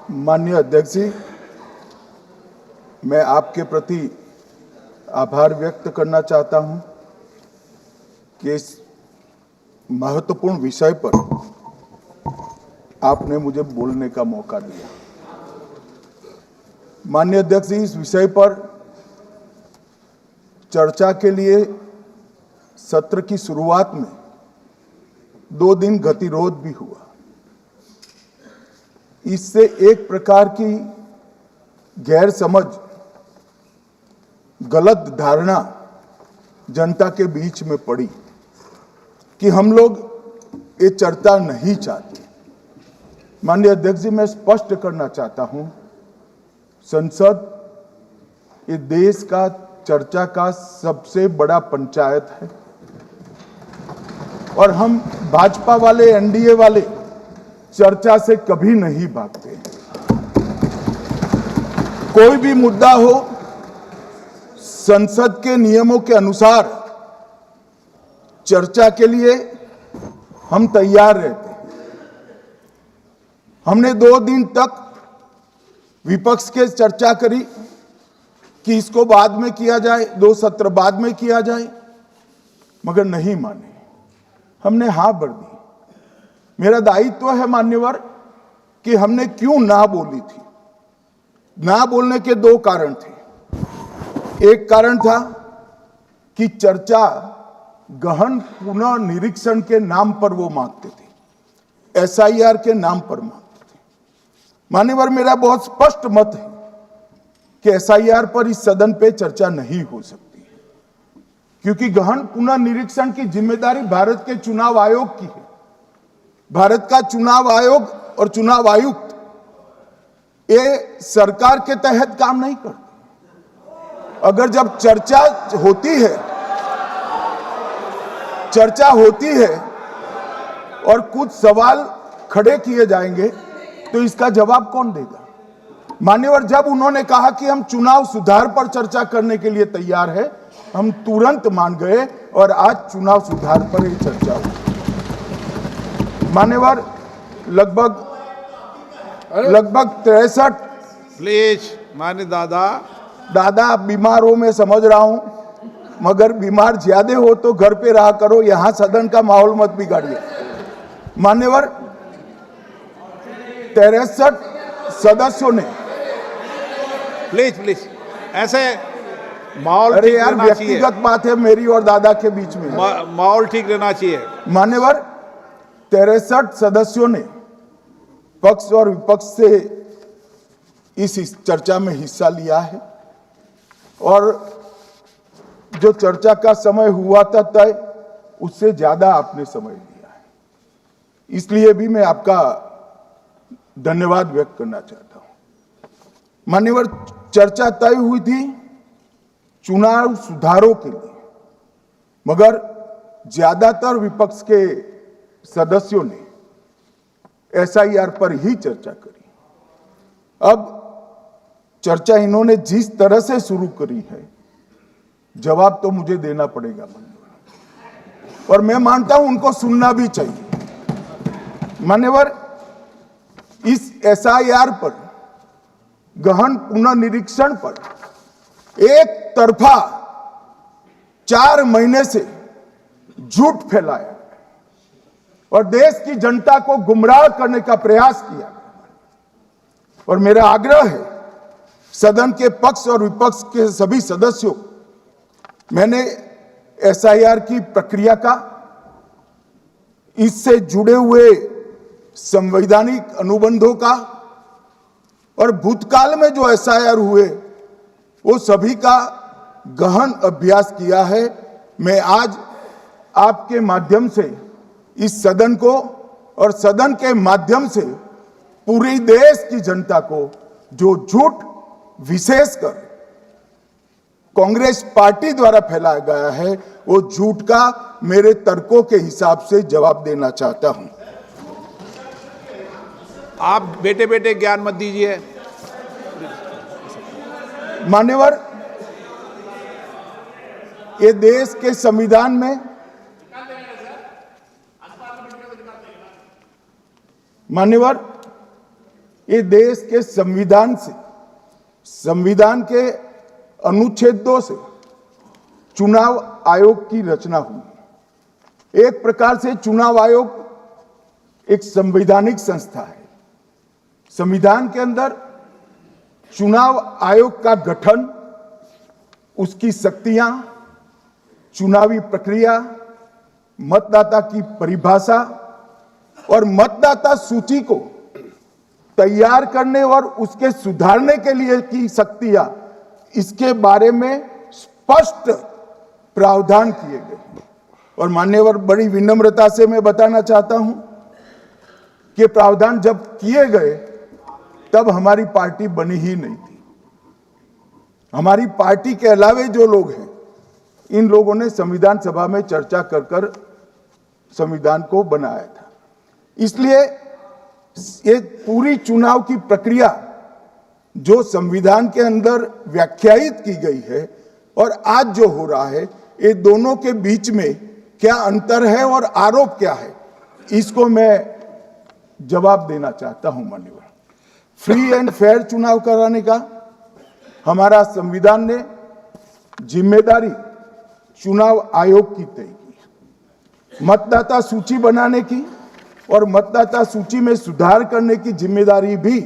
माननीय अध्यक्ष जी, मैं आपके प्रति आभार व्यक्त करना चाहता हूं कि इस महत्वपूर्ण विषय पर आपने मुझे बोलने का मौका दिया। माननीय अध्यक्ष जी, इस विषय पर चर्चा के लिए सत्र की शुरुआत में 2 दिन गतिरोध भी हुआ। इससे एक प्रकार की गैर समझ, गलत धारणा जनता के बीच में पड़ी कि हम लोग ये चर्चा नहीं चाहते। माननीय अध्यक्ष जी, मैं स्पष्ट करना चाहता हूं, संसद ये देश का चर्चा का सबसे बड़ा पंचायत है और हम भाजपा वाले, एनडीए वाले चर्चा से कभी नहीं भागते। कोई भी मुद्दा हो, संसद के नियमों के अनुसार चर्चा के लिए हम तैयार रहते हैं। हमने 2 दिन तक विपक्ष के चर्चा करी कि इसको बाद में किया जाए, 2 सत्र बाद में किया जाए, मगर नहीं माने। हमने हाँ भर दी। मेरा दायित्व है मान्यवर कि हमने क्यों ना बोली थी। ना बोलने के 2 कारण थे। एक कारण था कि चर्चा गहन पुनः निरीक्षण के नाम पर वो मांगते थे, एसआईआर के नाम पर मांगते थे। मान्यवर, मेरा बहुत स्पष्ट मत है कि एसआईआर पर इस सदन पे चर्चा नहीं हो सकती है, क्योंकि गहन पुनः निरीक्षण की जिम्मेदारी भारत के चुनाव आयोग की है। भारत का चुनाव आयोग और चुनाव आयुक्त ये सरकार के तहत काम नहीं करते। अगर जब चर्चा होती है और कुछ सवाल खड़े किए जाएंगे तो इसका जवाब कौन देगा? मान्यवर, जब उन्होंने कहा कि हम चुनाव सुधार पर चर्चा करने के लिए तैयार है, हम तुरंत मान गए और आज चुनाव सुधार पर ही चर्चा हुई। मान्यवर, लगभग 63 प्लीज मान्य दादा बीमार हो, मैं समझ रहा हूं, मगर बीमार ज्यादा हो तो घर पे रहा करो, यहां सदन का माहौल मत बिगाड़िए। मान्यवर, 63 सदस्यों ने प्लीज ऐसे माहौल, अरे यार, व्यक्तिगत बात है मेरी और दादा के बीच में, माहौल ठीक रहना चाहिए। मान्यवर, 63 सदस्यों ने पक्ष और विपक्ष से इस चर्चा में हिस्सा लिया है और जो चर्चा का समय हुआ था तय, उससे ज्यादा आपने समय लिया है। इसलिए भी मैं आपका धन्यवाद व्यक्त करना चाहता हूं। मान्यवर, चर्चा तय हुई थी चुनाव सुधारों के लिए, मगर ज्यादातर विपक्ष के सदस्यों ने एसआईआर पर ही चर्चा करी। अब चर्चा इन्होंने जिस तरह से शुरू करी है, जवाब तो मुझे देना पड़ेगा मान्यवर, और मैं मानता हूं उनको सुनना भी चाहिए। मान्यवर, इस एसआईआर पर, गहन पुनर्निरीक्षण पर एक तरफा 4 महीने से झूठ फैलाया और देश की जनता को गुमराह करने का प्रयास किया। और मेरा आग्रह है सदन के पक्ष और विपक्ष के सभी सदस्यों, मैंने एसआईआर की प्रक्रिया का, इससे जुड़े हुए संवैधानिक अनुबंधों का और भूतकाल में जो एसआईआर हुए वो सभी का गहन अभ्यास किया है। मैं आज आपके माध्यम से इस सदन को और सदन के माध्यम से पूरे देश की जनता को जो झूठ विशेषकर कांग्रेस पार्टी द्वारा फैलाया गया है, वो झूठ का मेरे तर्कों के हिसाब से जवाब देना चाहता हूं। आप बेटे बेटे ज्ञान मत दीजिए। मान्यवर, ये देश के संविधान में, मान्यवर, ये देश के संविधान से, संविधान के अनुच्छेदों से चुनाव आयोग की रचना हुई। एक प्रकार से चुनाव आयोग एक संवैधानिक संस्था है। संविधान के अंदर चुनाव आयोग का गठन, उसकी शक्तियां, चुनावी प्रक्रिया, मतदाता की परिभाषा और मतदाता सूची को तैयार करने और उसके सुधारने के लिए की शक्तियां, इसके बारे में स्पष्ट प्रावधान किए गए। और मान्यवर, बड़ी विनम्रता से मैं बताना चाहता हूं कि प्रावधान जब किए गए तब हमारी पार्टी बनी ही नहीं थी। हमारी पार्टी के अलावे जो लोग हैं, इन लोगों ने संविधान सभा में चर्चा कर संविधान को बनाया था। इसलिए ये पूरी चुनाव की प्रक्रिया जो संविधान के अंदर व्याख्यायित की गई है और आज जो हो रहा है, ये दोनों के बीच में क्या अंतर है और आरोप क्या है, इसको मैं जवाब देना चाहता हूं। माननीय, फ्री एंड फेयर चुनाव कराने का हमारा संविधान ने जिम्मेदारी चुनाव आयोग की तय की। मतदाता सूची बनाने की और मतदाता सूची में सुधार करने की जिम्मेदारी भी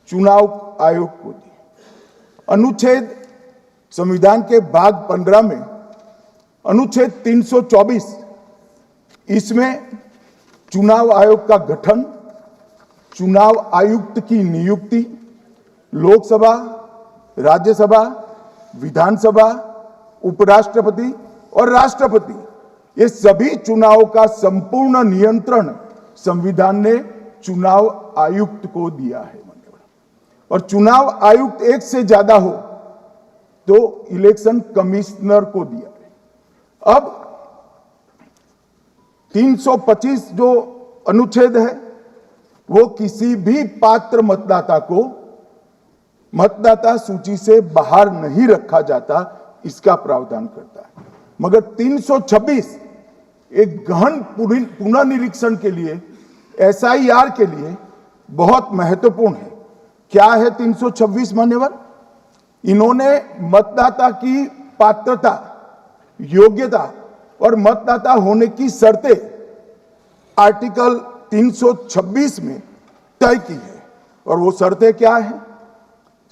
चुनाव आयोग को दी। अनुच्छेद संविधान के भाग 15 में अनुच्छेद 324, इसमें चुनाव आयोग का गठन, चुनाव आयुक्त की नियुक्ति, लोकसभा, राज्यसभा, विधानसभा, उपराष्ट्रपति और राष्ट्रपति, ये सभी चुनावों का संपूर्ण नियंत्रण संविधान ने चुनाव आयुक्त को दिया है। और चुनाव आयुक्त एक से ज्यादा हो तो इलेक्शन कमिश्नर को दिया है। अब 325 जो अनुच्छेद है, वो किसी भी पात्र मतदाता को मतदाता सूची से बाहर नहीं रखा जाता, इसका प्रावधान करता है। मगर 326 एक गहन पुनर्निरीक्षण के लिए, एसआईआर के लिए बहुत महत्वपूर्ण है। क्या है 326 मान्यवर? इन्होंने मतदाता की पात्रता, योग्यता और मतदाता होने की शर्तें आर्टिकल 326 में तय की है। और वो शर्तें क्या है?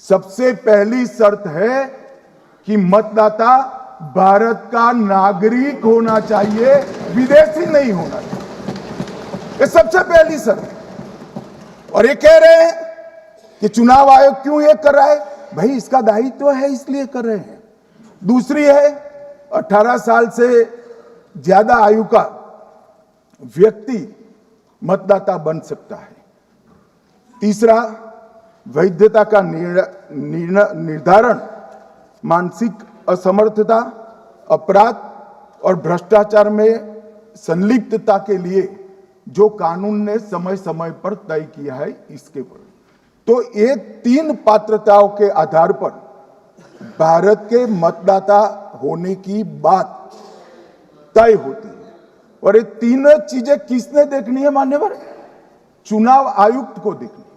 सबसे पहली शर्त है कि मतदाता भारत का नागरिक होना चाहिए, विदेशी नहीं होना चाहिए। ये सबसे पहली शर्त है। और ये कह रहे हैं कि चुनाव आयोग क्यों ये कर रहा है? भाई, इसका दायित्व है, इसलिए कर रहे हैं। दूसरी है 18 साल से ज्यादा आयु का व्यक्ति मतदाता बन सकता है। तीसरा, वैधता का निर्धारण मानसिक असमर्थता, अपराध और भ्रष्टाचार में संलिप्तता के लिए जो कानून ने समय समय पर तय किया है, इसके पर। तो ये 3 पात्रताओं के आधार पर भारत के मतदाता होने की बात तय होती है। और ये 3 चीजें किसने देखनी है मान्यवर? चुनाव आयुक्त को देखनी है।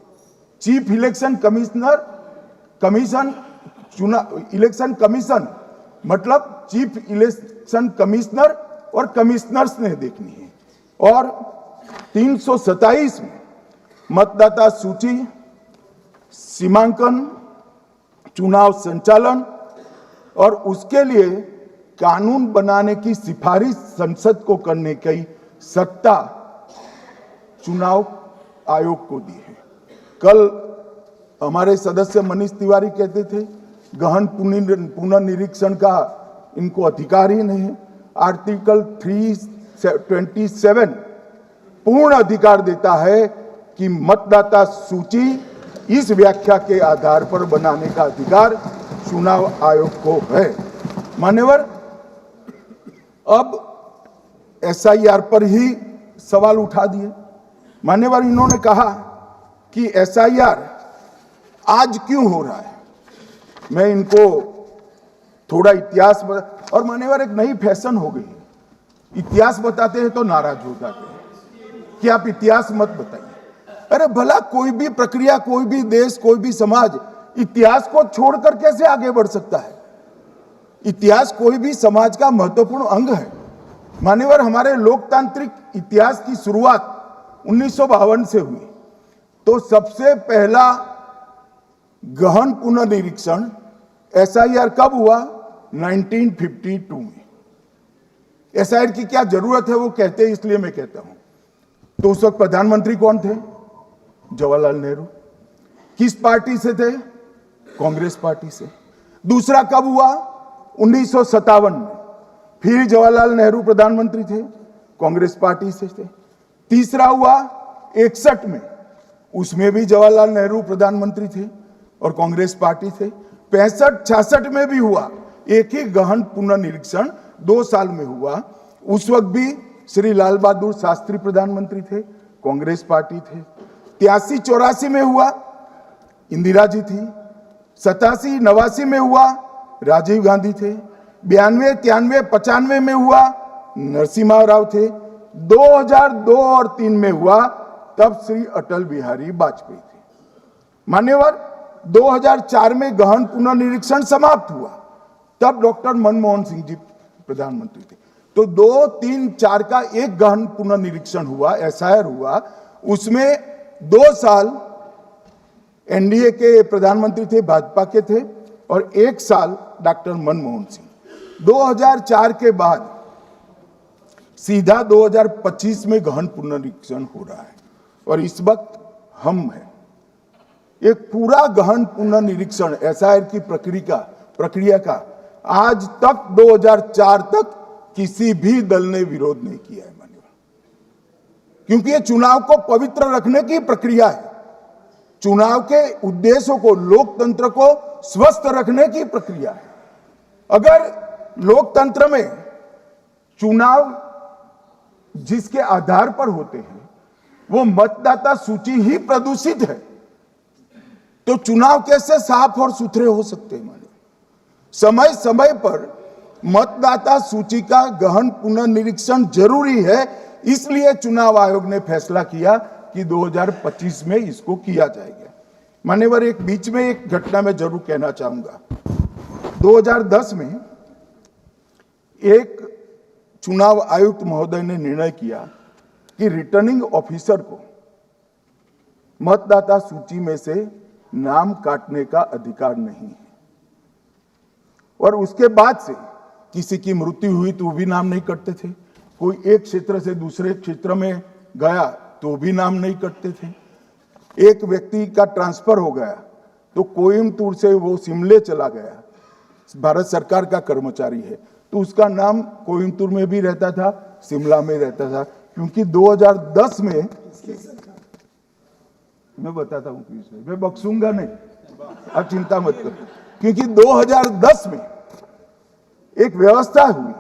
चीफ इलेक्शन इलेक्शन कमीशन मतलब चीफ इलेक्शन कमिश्नर और कमिश्नर्स ने देखनी है। और 327 में मतदाता सूची, सीमांकन, चुनाव संचालन और उसके लिए कानून बनाने की सिफारिश संसद को करने की सत्ता चुनाव आयोग को दी है। कल हमारे सदस्य मनीष तिवारी कहते थे गहन पुनर्निरीक्षण का इनको अधिकार ही नहीं है। आर्टिकल 327 पूर्ण अधिकार देता है कि मतदाता सूची इस व्याख्या के आधार पर बनाने का अधिकार चुनाव आयोग को है। मान्यवर, अब एसआईआर पर ही सवाल उठा दिए। मान्यवर, इन्होंने कहा कि एसआईआर आज क्यों हो रहा है। मैं इनको थोड़ा इतिहास बता, और मान्यवर एक नई फैशन हो गई, इतिहास बताते हैं तो नाराज हो जाते हैं कि आप इतिहास मत बताइए। अरे भला कोई भी प्रक्रिया, कोई भी देश, कोई भी समाज इतिहास को छोड़कर कैसे आगे बढ़ सकता है? इतिहास कोई भी समाज का महत्वपूर्ण अंग है। मान्यवर, हमारे लोकतांत्रिक इतिहास की शुरुआत 1952 से हुई। तो सबसे पहला गहन पुनर्निरीक्षण SIR कब हुआ? 1952 में। SIR की क्या जरूरत है वो कहते हैं, इसलिए मैं कहता हूं। तो उस वक्त प्रधानमंत्री कौन थे? जवाहरलाल नेहरू। किस पार्टी से थे? कांग्रेस पार्टी से। दूसरा कब हुआ? 1957 में। फिर जवाहरलाल नेहरू प्रधानमंत्री थे, कांग्रेस पार्टी से थे। तीसरा हुआ 61 में, उसमें भी जवाहरलाल नेहरू प्रधानमंत्री थे और कांग्रेस पार्टी थे। 65-66 में भी हुआ, एक ही गहन पुनर्निरीक्षण 2 साल में हुआ। उस वक्त भी श्री लाल बहादुर शास्त्री प्रधानमंत्री थे, कांग्रेस पार्टी थे। 83-84 में हुआ, इंदिरा जी थी। 87-89 में हुआ, राजीव गांधी थे। 92-93-95 में हुआ, नरसिम्हा राव थे। 2002 और 3 में हुआ, तब श्री अटल बिहारी वाजपेयी थे। मान्यवर, 2004 में गहन पुनर्निरीक्षण समाप्त हुआ, तब डॉक्टर मनमोहन सिंह जी प्रधानमंत्री थे। तो 2, 3, 4 का एक गहन पुनर्निरीक्षण हुआ, SIR हुआ। उसमें 2 साल NDA के प्रधानमंत्री थे, भाजपा के थे, और 1 साल डॉक्टर मनमोहन सिंह। 2004 के बाद सीधा 2025 में गहन पुनर्निरीक्षण हो रहा है और इस वक्त हम हैं। एक पूरा गहन पुनर्निरीक्षण SIR की प्रक्रिया का आज तक 2004 तक किसी भी दल ने विरोध नहीं किया है। मान्यवर, क्योंकि ये चुनाव को पवित्र रखने की प्रक्रिया है, चुनाव के उद्देश्यों को, लोकतंत्र को स्वस्थ रखने की प्रक्रिया है। अगर लोकतंत्र में चुनाव जिसके आधार पर होते हैं वो मतदाता सूची ही प्रदूषित है, तो चुनाव कैसे साफ और सुथरे हो सकते हैं? समय समय पर मतदाता सूची का गहन पुनर्निरीक्षण जरूरी है, इसलिए चुनाव आयोग ने फैसला किया कि 2025 में इसको किया जाएगा। मान्यवर, एक बीच में एक घटना मैं जरूर कहना चाहूंगा। 2010 में एक चुनाव आयुक्त महोदय ने निर्णय किया कि रिटर्निंग ऑफिसर को मतदाता सूची में से नाम काटने का अधिकार नहीं है, और उसके बाद से किसी की मृत्यु हुई तो भी नाम नहीं कटते थे, कोई एक क्षेत्र से दूसरे क्षेत्र में गया तो भी नाम नहीं कटते थे। एक व्यक्ति का ट्रांसफर हो गया तो कोयम्बटूर से वो शिमले चला गया, भारत सरकार का कर्मचारी है, तो उसका नाम कोयम्बटूर में भी रहता था, शिमला में रहता था, क्योंकि 2010 में, मैं बताता हूं किस, मैं बख्शूंगा नहीं, आप चिंता मत करो, क्योंकि 2010 में एक व्यवस्था हुई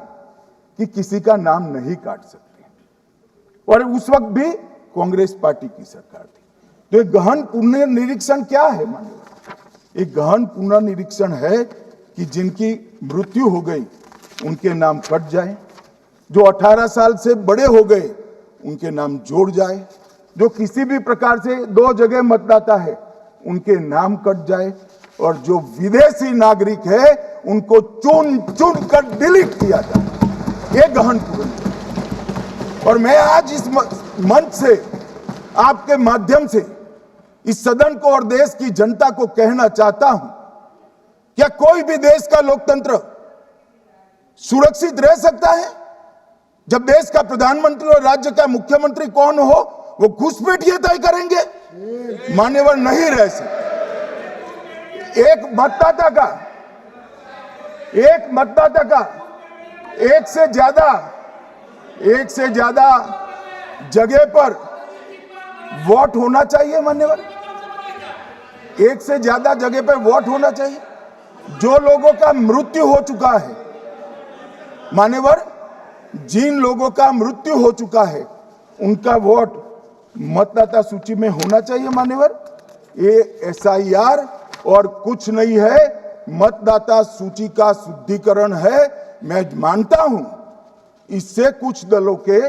कि किसी का नाम नहीं काट सकते, और उस वक्त भी कांग्रेस पार्टी की सरकार थी। तो एक गहन पुनर्निरीक्षण क्या है? मानिए, एक गहन पुनर्निरीक्षण है कि जिनकी मृत्यु हो गई उनके नाम कट जाए, जो 18 साल से बड़े हो गए उनके नाम जोड़ जाए, जो किसी भी प्रकार से 2 जगह मतदाता है उनके नाम कट जाए, और जो विदेशी नागरिक है उनको चुन चुन कर डिलीट किया जाए। ये गहन पुनर्निरीक्षण। और मैं आज इस मंच से, आपके माध्यम से इस सदन को और देश की जनता को कहना चाहता हूं, क्या कोई भी देश का लोकतंत्र सुरक्षित रह सकता है जब देश का प्रधानमंत्री और राज्य का मुख्यमंत्री कौन हो वो घुसपैठिए तय करेंगे? मान्यवर, नहीं रह सकते। एक मतदाता का एक से ज्यादा जगह पर वोट होना चाहिए। मान्यवर, एक से ज्यादा जगह पर वोट होना चाहिए। जो लोगों का मृत्यु हो चुका है, मान्यवर, जिन लोगों का मृत्यु हो चुका है उनका वोट मतदाता सूची में होना चाहिए। मान्यवर, ये SIR और कुछ नहीं है, मतदाता सूची का शुद्धिकरण है। मैं मानता हूं इससे कुछ दलों के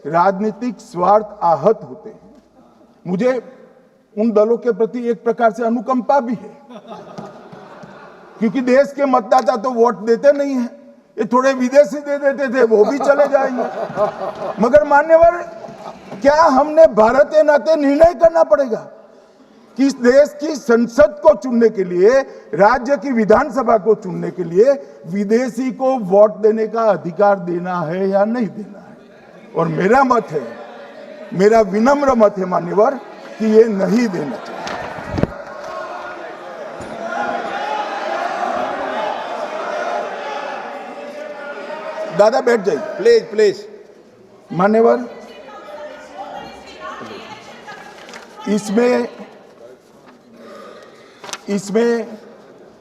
राजनीतिक स्वार्थ आहत होते हैं। मुझे उन दलों के प्रति एक प्रकार से अनुकंपा भी है, क्योंकि देश के मतदाता तो वोट देते नहीं है। ये थोड़े विदेशी दे देते थे, वो भी चले जाएंगे। मगर मान्यवर, क्या हमने भारत के नाते निर्णय करना पड़ेगा कि इस देश की संसद को चुनने के लिए, राज्य की विधानसभा को चुनने के लिए विदेशी को वोट देने का अधिकार देना है या नहीं देना है? और मेरा मत है, मेरा विनम्र मत है मान्यवर, कि ये नहीं देना चाहिए। दादा बैठ जाइए प्लीज प्लीज। मान्यवर, इसमें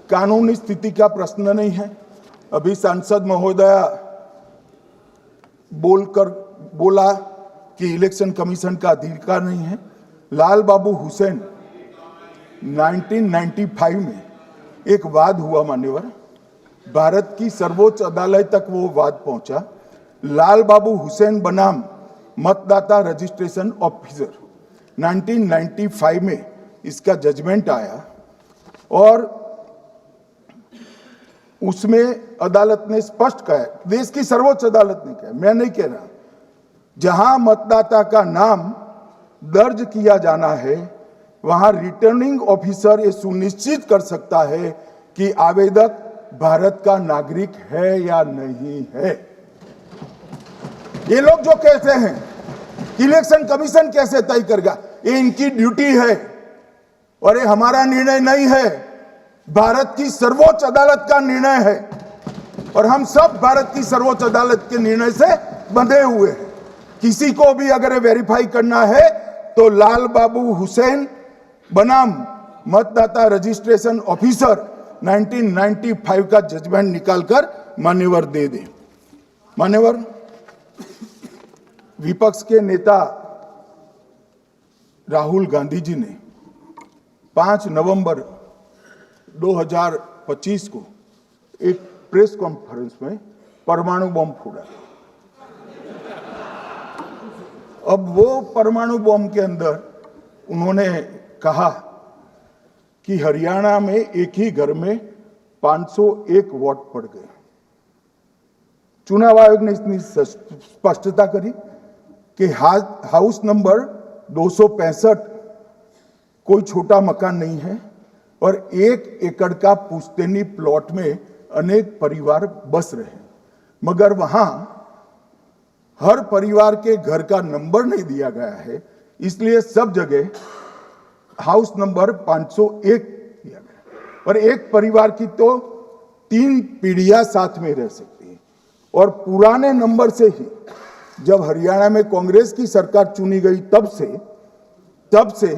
कानूनी स्थिति का प्रश्न नहीं है। अभी सांसद महोदया बोला कि इलेक्शन कमीशन का अधिकार नहीं है। लाल बाबू हुसैन 1995 में एक वाद हुआ मान्यवर, भारत की सर्वोच्च अदालत तक वो वाद पहुंचा। लाल बाबू हुसैन बनाम मतदाता रजिस्ट्रेशन ऑफिसर 1995 में इसका जजमेंट आया और उसमें अदालत ने स्पष्ट कहा, देश की सर्वोच्च अदालत ने कहा, मैं नहीं कह रहा, जहां मतदाता का नाम दर्ज किया जाना है वहां रिटर्निंग ऑफिसर ये सुनिश्चित कर सकता है कि आवेदक भारत का नागरिक है या नहीं है। ये लोग जो कहते हैं कि इलेक्शन कमीशन कैसे तय करेगा, ये इनकी ड्यूटी है और ये हमारा निर्णय नहीं है, भारत की सर्वोच्च अदालत का निर्णय है और हम सब भारत की सर्वोच्च अदालत के निर्णय से बंधे हुए हैं। किसी को भी अगर वेरीफाई करना है तो लाल बाबू हुसैन बनाम मतदाता रजिस्ट्रेशन ऑफिसर 1995 का जजमेंट निकालकर मान्यवर दे दे। मान्यवर, विपक्ष के नेता राहुल गांधी जी ने 5 नवंबर 2025 को एक प्रेस कॉन्फ्रेंस में परमाणु बम फोड़ा। अब वो परमाणु बम के अंदर उन्होंने कहा कि हरियाणा में एक ही घर में 501 वोट पड़ गए। चुनाव आयोग ने इतनी स्पष्टता करी कि हाउस नंबर 265 कोई छोटा मकान नहीं है और 1 एकड़ का पुश्तैनी प्लॉट में अनेक परिवार बस रहे, मगर वहां हर परिवार के घर का नंबर नहीं दिया गया है, इसलिए सब जगह हाउस नंबर 501 दिया गया और एक परिवार की तो 3 पीढ़ियां साथ में रह सकती है। और पुराने नंबर से ही जब हरियाणा में कांग्रेस की सरकार चुनी गई तब से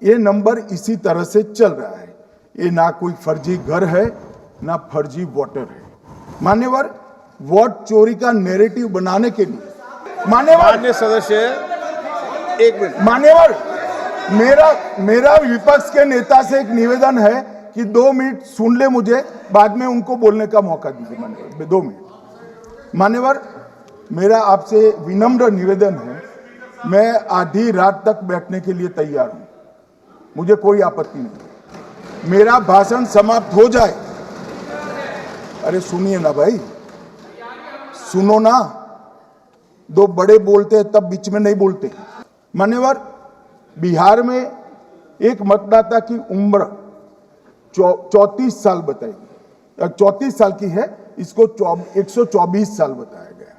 ये नंबर इसी तरह से चल रहा है। ये ना कोई फर्जी घर है ना फर्जी वोटर है। मान्यवर, वोट चोरी का नैरेटिव बनाने के लिए माननीय सदस्य, एक मिनट। मान्यवर, मेरा विपक्ष के नेता से एक निवेदन है कि 2 मिनट सुन ले मुझे, बाद में उनको बोलने का मौका दीजिए। मान्यवर, 2 मिनट। मान्यवर, मेरा आपसे विनम्र निवेदन है, मैं आधी रात तक बैठने के लिए तैयार हूं, मुझे कोई आपत्ति नहीं। मेरा भाषण समाप्त हो जाए, अरे सुनिए ना भाई, सुनो ना, 2 बड़े बोलते हैं तब बीच में नहीं बोलते। मान्यवर, बिहार में एक मतदाता की उम्र 34 साल बताई गई, 34 साल की है, इसको 124 साल बताया गया।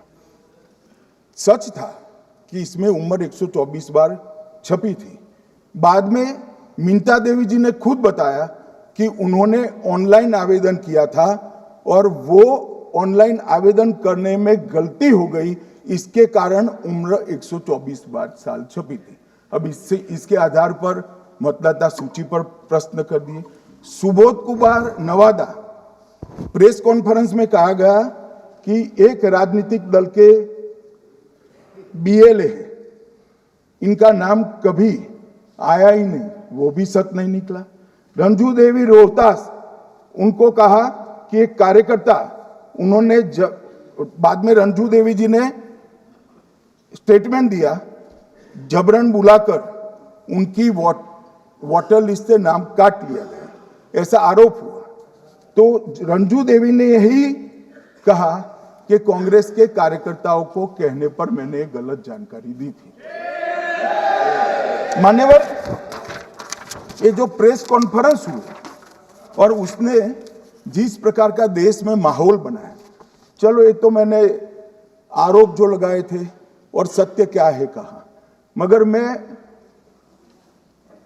सच था कि इसमें उम्र 124 बार छपी थी। बाद में मिंता देवी जी ने खुद बताया कि उन्होंने ऑनलाइन आवेदन किया था और वो ऑनलाइन आवेदन करने में गलती हो गई, इसके कारण उम्र 124 बार साल छपी थी। अब इसके आधार पर मतदाता सूची पर प्रश्न कर दिए। सुबोध कुमार नवादा प्रेस कॉन्फ्रेंस में कहा गया कि एक राजनीतिक दल के बीएलए है, इनका नाम कभी आया ही नहीं, वो भी सच नहीं निकला। रंजू देवी रोहतास, उनको कहा कि एक कार्यकर्ता, उन्होंने बाद में रंजू देवी जी ने स्टेटमेंट दिया, जबरन बुलाकर उनकी वोट वोटर लिस्ट से नाम काट लिया गया, ऐसा आरोप हुआ। तो रंजू देवी ने यही कहा कि कांग्रेस के कार्यकर्ताओं को कहने पर मैंने गलत जानकारी दी थी। मान्यवर, ये जो प्रेस कॉन्फ्रेंस हुई और उसने जिस प्रकार का देश में माहौल बनाया, चलो ये तो मैंने आरोप जो लगाए थे और सत्य क्या है कहा, मगर मैं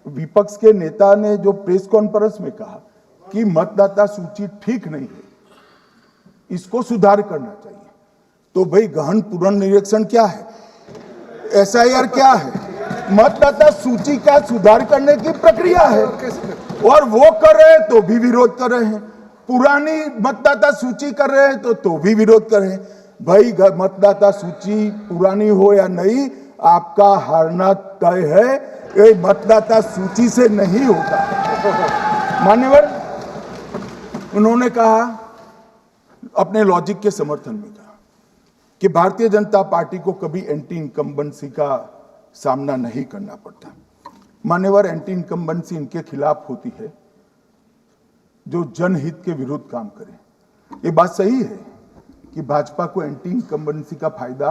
विपक्ष के नेता ने जो प्रेस कॉन्फ्रेंस में कहा कि मतदाता सूची ठीक नहीं है, इसको सुधार करना चाहिए, तो भाई गहन पुनर्निरीक्षण क्या है, एसआईआर क्या है, मतदाता सूची का सुधार करने की प्रक्रिया है, और वो कर रहे हैं तो भी विरोध कर रहे हैं, पुरानी मतदाता सूची कर रहे हैं तो भी विरोध कर रहे हैं। भाई मतदाता सूची पुरानी हो या नहीं, आपका हारना तय है, ये मतदाता सूची से नहीं होगा। मान्यवर, उन्होंने कहा, अपने लॉजिक के समर्थन में कहा कि भारतीय जनता पार्टी को कभी एंटी इनकम्बेंसी का सामना नहीं करना पड़ता। मान्यवर, एंटी इनकम्बेंसी इनके खिलाफ होती है जो जनहित के विरुद्ध काम करे। ये बात सही है कि भाजपा को एंटी इनकम्बेंसी का फायदा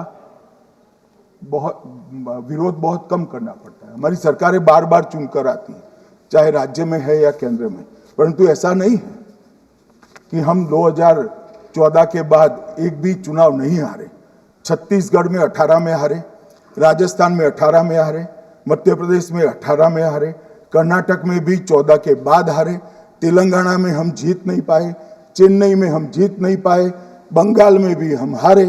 विरोध बहुत कम करना पड़ता है। हमारी सरकारें बार बार चुनकर आती हैं, चाहे राज्य में है या केंद्र में, परंतु ऐसा नहीं है कि हम 2014 के बाद एक भी चुनाव नहीं हारे। छत्तीसगढ़ में 18 में हारे, राजस्थान में 18 में हारे, मध्य प्रदेश में 18 में हारे, कर्नाटक में भी 14 के बाद हारे, तेलंगाना में हम जीत नहीं पाए, चेन्नई में हम जीत नहीं पाए, बंगाल में भी हम हारे।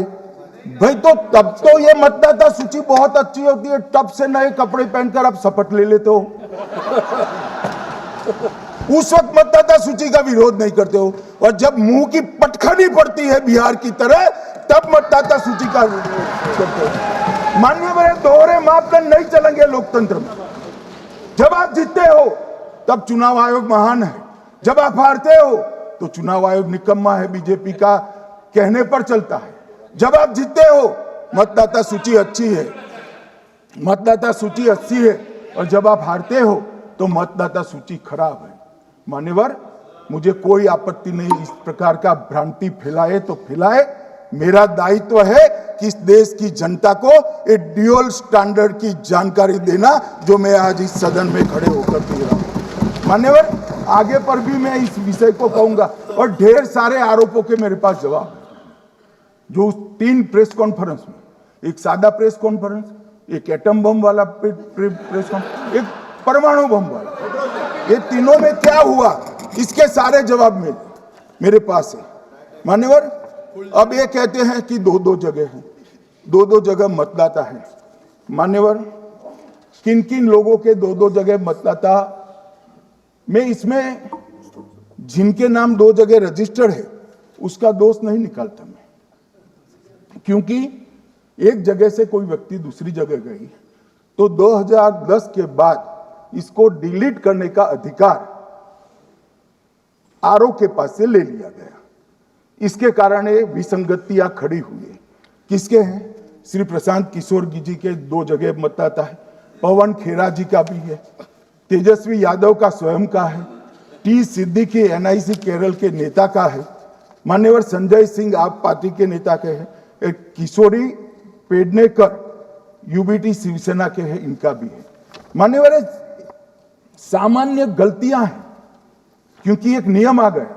भाई तो तब तो ये मतदाता सूची बहुत अच्छी होती है, तब से नए कपड़े पहनकर आप शपथ ले लेते हो, उस वक्त मतदाता सूची का विरोध नहीं करते हो, और जब मुंह की पटखनी पड़ती है बिहार की तरह, तब मतदाता सूची का विरोध करते हो। माननीय मेरे दोहरे मापदंड नहीं चलेंगे लोकतंत्र में। जब आप जीतते हो तब चुनाव आयोग महान है, जब आप हारते हो तो चुनाव आयोग निकम्मा है, बीजेपी का कहने पर चलता है। जब आप जीतते हो मतदाता सूची अच्छी है, मतदाता सूची अच्छी है, और जब आप हारते हो तो मतदाता सूची खराब है। मान्यवर, मुझे कोई आपत्ति नहीं, इस प्रकार का भ्रांति फैलाए तो फैलाए, मेरा दायित्व है कि इस देश की जनता को एक ड्यूअल स्टैंडर्ड की जानकारी देना, जो मैं आज इस सदन में खड़े होकर दे रहा हूं। मान्यवर, आगे पर भी मैं इस विषय को कहूंगा, और ढेर सारे आरोपों के मेरे पास जवाब है, जो 3 प्रेस कॉन्फ्रेंस में, एक सादा प्रेस कॉन्फ्रेंस, एक एटम बम वाला प्रेस कॉन्फ्रेंस, एक परमाणु बम वाला, ये तीनों में क्या हुआ, इसके सारे जवाब मेरे पास है। मान्यवर, अब ये कहते हैं कि 2-2 जगह है, 2-2 जगह मतदाता है। मान्यवर, किन किन लोगों के 2-2 जगह मतदाता, मैं इसमें जिनके नाम 2 जगह रजिस्टर्ड है उसका दोष नहीं निकालता मैं, क्योंकि एक जगह से कोई व्यक्ति दूसरी जगह गई तो 2010 के बाद इसको डिलीट करने का अधिकार आरओ के पास से ले लिया गया। इसके कारण ये विसंगतियां खड़ी हुई है। किसके हैं? श्री प्रशांत किशोर जी के 2 जगह मतदाता है, पवन खेरा जी का भी है, तेजस्वी यादव का स्वयं का है, टी सिद्दीकी एनआईसी केरल के नेता का है, मान्यवर संजय सिंह आप पार्टी के नेता के हैं, एक किशोरी पेडनेकर यूबीटी शिवसेना के हैं, इनका भी है। मान्यवर, सामान्य गलतियां हैं, क्योंकि एक नियम आ गया,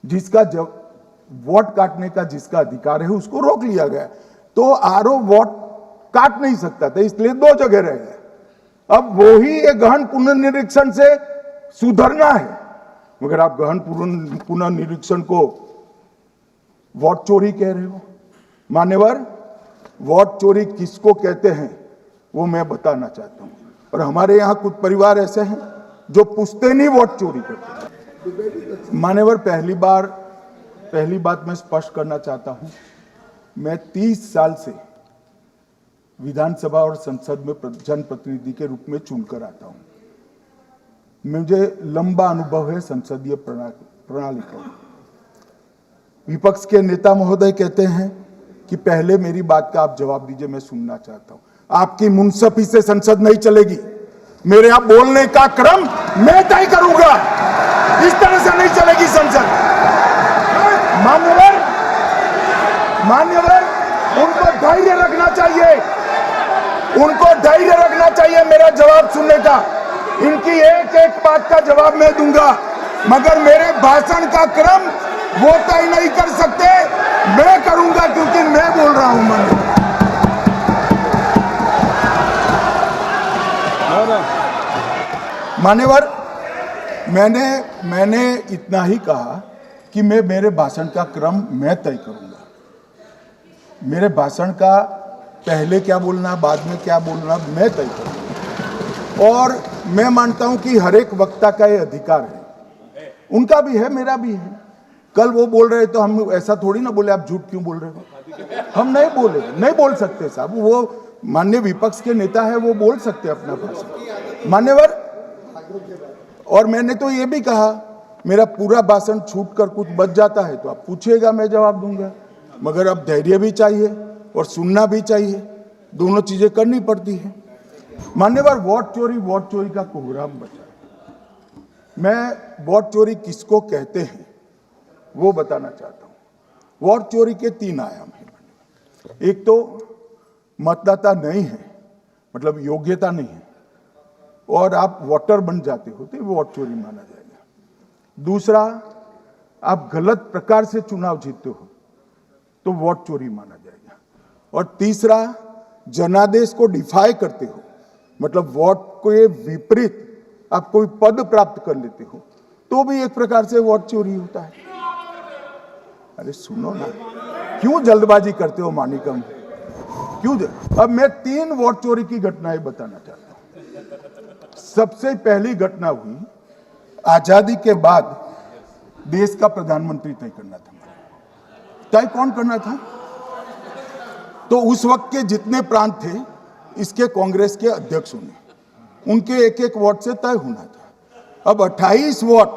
जिसका जब वोट काटने का जिसका अधिकार है उसको रोक लिया गया, तो आरओ वोट काट नहीं सकता था, इसलिए 2 जगह रह गए। अब वो ही एक गहन पुनर्निरीक्षण से सुधरना है, मगर आप गहन पुनर्निरीक्षण को वोट चोरी कह रहे हो। मान्यवर, वोट चोरी किसको कहते हैं वो मैं बताना चाहता हूं, और हमारे यहां कुछ परिवार ऐसे हैं जो पूछते नहीं वोट चोरी करते। मान्यवर, पहली बात मैं स्पष्ट करना चाहता हूं, मैं 30 साल से विधानसभा और संसद में जनप्रतिनिधि के रूप में चुनकर आता हूं। मुझे लंबा अनुभव है संसदीय प्रणाली का। विपक्ष के नेता महोदय कहते हैं कि पहले मेरी बात का आप जवाब दीजिए, मैं सुनना चाहता हूं। आपकी मुनसफी से संसद नहीं चलेगी, मेरे यहां बोलने का क्रम मैं तय करूंगा। इस तरह से नहीं चलेगी संसद। मान्यवर, उनको धैर्य रखना चाहिए, उनको धैर्य रखना चाहिए मेरा जवाब सुनने का। इनकी एक एक बात का जवाब मैं दूंगा, मगर मेरे भाषण का क्रम वो तय नहीं कर सकते, मैं करूंगा, क्योंकि मैं बोल रहा हूं। मान्यवर, मैंने इतना ही कहा कि मैं मेरे भाषण का क्रम मैं तय करूंगा। मेरे भाषण का पहले क्या बोलना, बाद में क्या बोलना, मैं तय करूंगा। और मैं मानता हूं कि हर एक वक्ता का ये अधिकार है, उनका भी है, मेरा भी है। कल वो बोल रहे तो हम ऐसा थोड़ी ना बोले आप झूठ क्यों बोल रहे हो, हम नहीं बोले, नहीं बोल सकते साहब। वो माननीय विपक्ष के नेता है, वो बोल सकते अपना भाषण। मान्यवर, और मैंने तो ये भी कहा मेरा पूरा भाषण छूट कर कुछ बच जाता है तो आप पूछिएगा, मैं जवाब दूंगा। मगर अब धैर्य भी चाहिए और सुनना भी चाहिए, दोनों चीजें करनी पड़ती है। मान्यवर, वोट चोरी का कोहराम बचा। मैं वोट चोरी किसको कहते हैं वो बताना चाहता हूं। वोट चोरी के 3 आयाम हैं। एक तो मतदाता नहीं है, मतलब योग्यता नहीं है, और आप वोटर बन जाते हो तो वोट चोरी माना जाएगा। दूसरा, आप गलत प्रकार से चुनाव जीतते हो तो वोट चोरी माना जाएगा। और तीसरा, जनादेश को डिफाई करते हो, मतलब वोट के विपरीत आप कोई पद प्राप्त कर लेते हो तो भी एक प्रकार से वोट चोरी होता है। अरे सुनो ना, क्यों जल्दबाजी करते हो मानिकम, क्यों? अब मैं 3 वोट चोरी की घटनाएं बताना चाहता हूं। सबसे पहली घटना हुई आजादी के बाद देश का प्रधानमंत्री तय करना था। तय कौन करना था? तो उस वक्त के जितने प्रांत थे इसके कांग्रेस के अध्यक्षों ने, उनके एक एक वोट से तय होना था। अब 28 वोट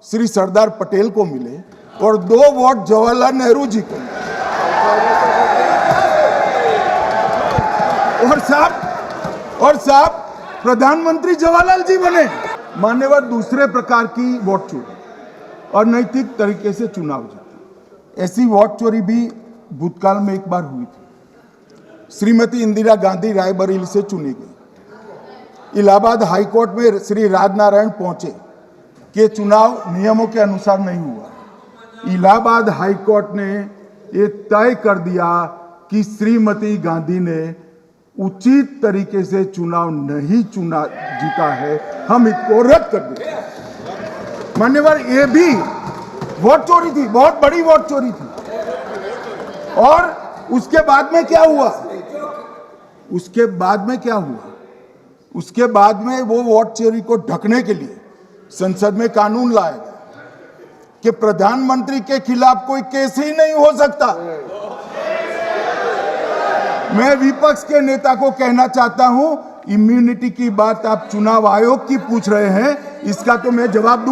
श्री सरदार पटेल को मिले और 2 वोट जवाहरलाल नेहरू जी को मिले। और साहब प्रधानमंत्री जवाहरलाल जी बने। मान्यवर, दूसरे प्रकार की वोट चोरी और नैतिक तरीके से चुनाव जीता, ऐसी वोट चोरी भी भूतकाल में एक बार हुई थी। श्रीमती इंदिरा गांधी रायबरेली से चुनी गई। इलाहाबाद हाईकोर्ट में श्री राजनारायण पहुंचे कि चुनाव नियमों के अनुसार नहीं हुआ। इलाहाबाद हाईकोर्ट ने ये तय कर दिया कि श्रीमती गांधी ने उचित तरीके से चुनाव नहीं जीता है, हम इसको रद्द कर देते। मान्यवर, ये भी वोट चोरी थी, बहुत बड़ी वोट चोरी थी। और उसके बाद में क्या हुआ? उसके बाद में वो वोट चोरी को ढकने के लिए संसद में कानून लाया गया कि प्रधानमंत्री के खिलाफ कोई केस ही नहीं हो सकता। मैं विपक्ष के नेता को कहना चाहता हूं, इम्यूनिटी की बात आप चुनाव आयोग की पूछ रहे हैं, इसका तो मैं जवाब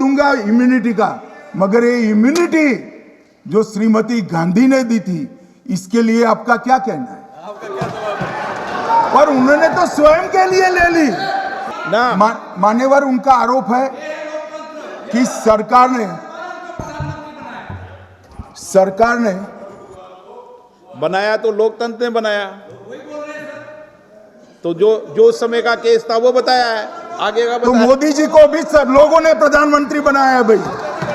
दूंगा, इम्यूनिटी का। मगर ये इम्यूनिटी जो श्रीमती गांधी ने दी थी, इसके लिए आपका क्या कहना है? और उन्होंने तो स्वयं के लिए ले ली ना। मान्यवर, उनका आरोप है कि सरकार ने बनाया तो लोकतंत्र ने बनाया, तो जो समय का केस था वो बताया है, आगे का तो मोदी जी को भी सब लोगों ने प्रधानमंत्री बनाया है भाई,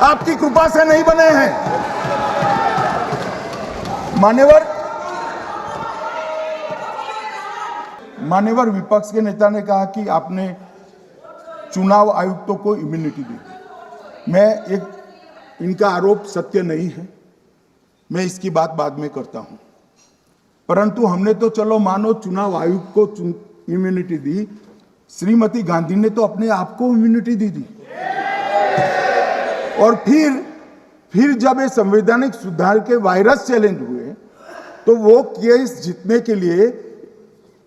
आपकी कृपा से नहीं बने हैं। मान्यवर, विपक्ष के नेता ने कहा कि आपने चुनाव आयुक्तों को इम्यूनिटी दी। इनका आरोप सत्य नहीं है, मैं इसकी बात बाद में करता हूं। परंतु हमने तो चलो मानो चुनाव आयुक्त को इम्यूनिटी दी, श्रीमती गांधी ने तो अपने आप को इम्यूनिटी दी। और फिर जब ये संवैधानिक सुधार के वायरस चैलेंज हुए तो वो केस जीतने के लिए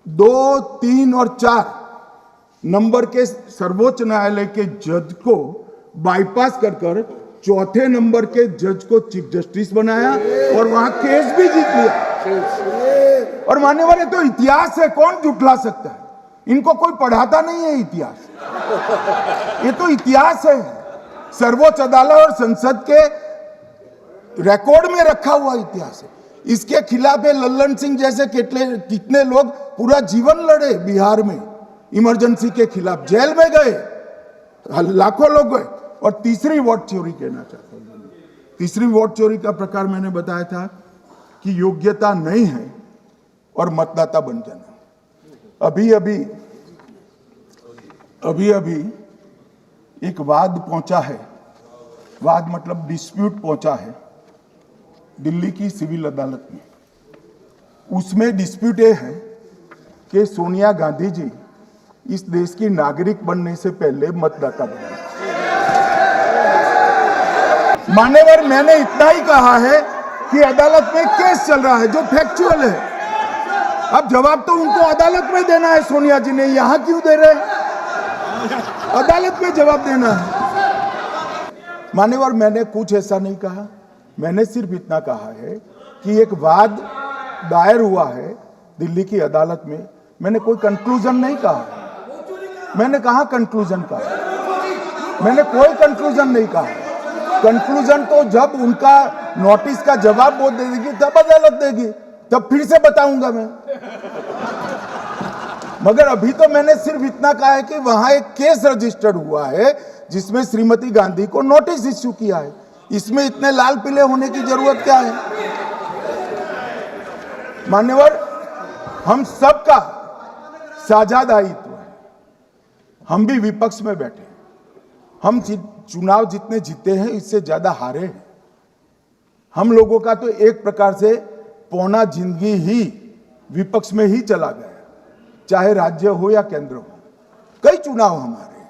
2, 3 और 4 नंबर के सर्वोच्च न्यायालय के जज को बाईपास कर चौथे नंबर के जज को चीफ जस्टिस बनाया और वहां केस भी जीत लिया। और मान्यवर, ये तो इतिहास है, कौन जुटला सकता है? इनको कोई पढ़ाता नहीं है इतिहास। ये तो इतिहास है, सर्वोच्च अदालत और संसद के रिकॉर्ड में रखा हुआ इतिहास है। इसके खिलाफ लल्लन सिंह जैसे कितने लोग पूरा जीवन लड़े बिहार में, इमरजेंसी के खिलाफ जेल में गए, लाखों लोग गए। और तीसरी वोट चोरी कहना चाहता हूं, तीसरी वोट चोरी का प्रकार मैंने बताया था कि योग्यता नहीं है और मतदाता बन जाना। अभी अभी एक वाद पहुंचा है, वाद मतलब डिस्प्यूट पहुंचा है दिल्ली की सिविल अदालत में। उसमें डिस्प्यूट ये है कि सोनिया गांधी जी इस देश की नागरिक बनने से पहले मतदाता बने। मान्यवर, मैंने इतना ही कहा है कि अदालत में केस चल रहा है जो फैक्चुअल है। अब जवाब तो उनको अदालत में देना है, सोनिया जी ने यहां क्यों दे रहे हैं? अदालत में जवाब देना है। मान्यवर, मैंने कुछ ऐसा नहीं कहा, मैंने सिर्फ इतना कहा है कि एक वाद दायर हुआ है दिल्ली की अदालत में। मैंने कोई कंक्लूजन नहीं कहा, मैंने कहा कंक्लूजन कहा, मैंने कोई कंक्लूजन नहीं कहा। कंक्लूजन तो जब उनका नोटिस का जवाब वो दे देगी तब अदालत देगी, तब फिर से बताऊंगा मैं। मगर अभी तो मैंने सिर्फ इतना कहा है कि वहां एक केस रजिस्टर्ड हुआ है जिसमें श्रीमती गांधी को नोटिस इश्यू किया है। इसमें इतने लाल पीले होने की जरूरत क्या है? मान्यवर, हम सबका साझा दायित्व है, हम भी विपक्ष में बैठे, हम चुनाव जितने जीते हैं इससे ज्यादा हारे हैं। हम लोगों का तो एक प्रकार से पौना जिंदगी ही विपक्ष में ही चला गया, चाहे राज्य हो या केंद्र हो। कई चुनाव हमारे,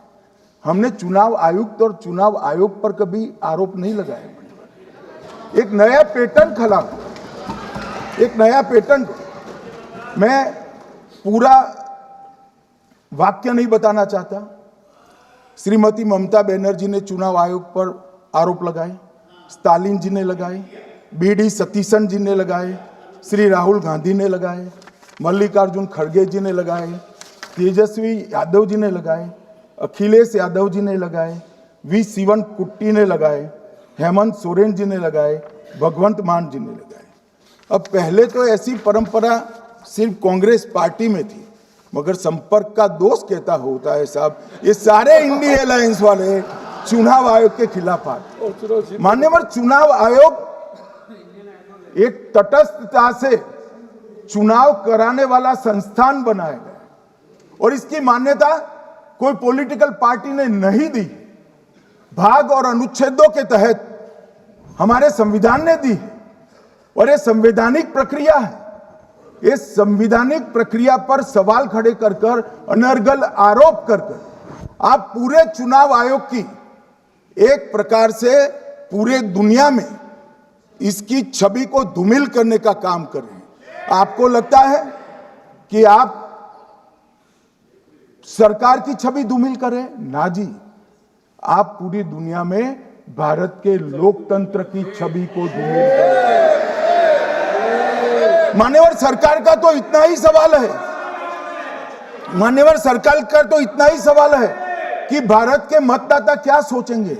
हमने चुनाव आयुक्त और चुनाव आयोग पर कभी आरोप नहीं लगाया। एक नया पैटर्न खड़ा हुआ, एक नया पैटर्न। मैं पूरा वाक्य नहीं बताना चाहता। श्रीमती ममता बनर्जी ने चुनाव आयोग पर आरोप लगाए, स्टालिन जी ने लगाए, बीडी सतीशन जी ने लगाए, श्री राहुल गांधी ने लगाए, मल्लिकार्जुन खड़गे जी ने लगाए, तेजस्वी यादव जी ने लगाए, अखिलेश यादव जी ने लगाए, वी शिवन कुट्टी ने लगाए, हेमंत सोरेन जी ने लगाए, भगवंत मान जी ने लगाए। अब पहले तो ऐसी परंपरा सिर्फ कांग्रेस पार्टी में थी, मगर संपर्क का दोष कहता होता है साहब, ये सारे इंडिया अलायंस वाले चुनाव आयोग के खिलाफ आए। मान्यवर, चुनाव आयोग एक तटस्थता से चुनाव कराने वाला संस्थान बनाया गया और इसकी मान्यता कोई पॉलिटिकल पार्टी ने नहीं दी, भाग और अनुच्छेदों के तहत हमारे संविधान ने दी है। और ये संवैधानिक प्रक्रिया है। इस संवैधानिक प्रक्रिया पर सवाल खड़े कर कर, अनर्गल आरोप कर कर आप पूरे चुनाव आयोग की एक प्रकार से पूरे दुनिया में इसकी छवि को धूमिल करने का काम कर रहे हैं। आपको लगता है कि आप सरकार की छवि धूमिल करें? ना जी, आप पूरी दुनिया में भारत के लोकतंत्र की छवि को धूमिल करें। मान्यवर, सरकार का तो इतना ही सवाल है, मान्यवर सरकार का तो इतना ही सवाल है कि भारत के मतदाता क्या सोचेंगे।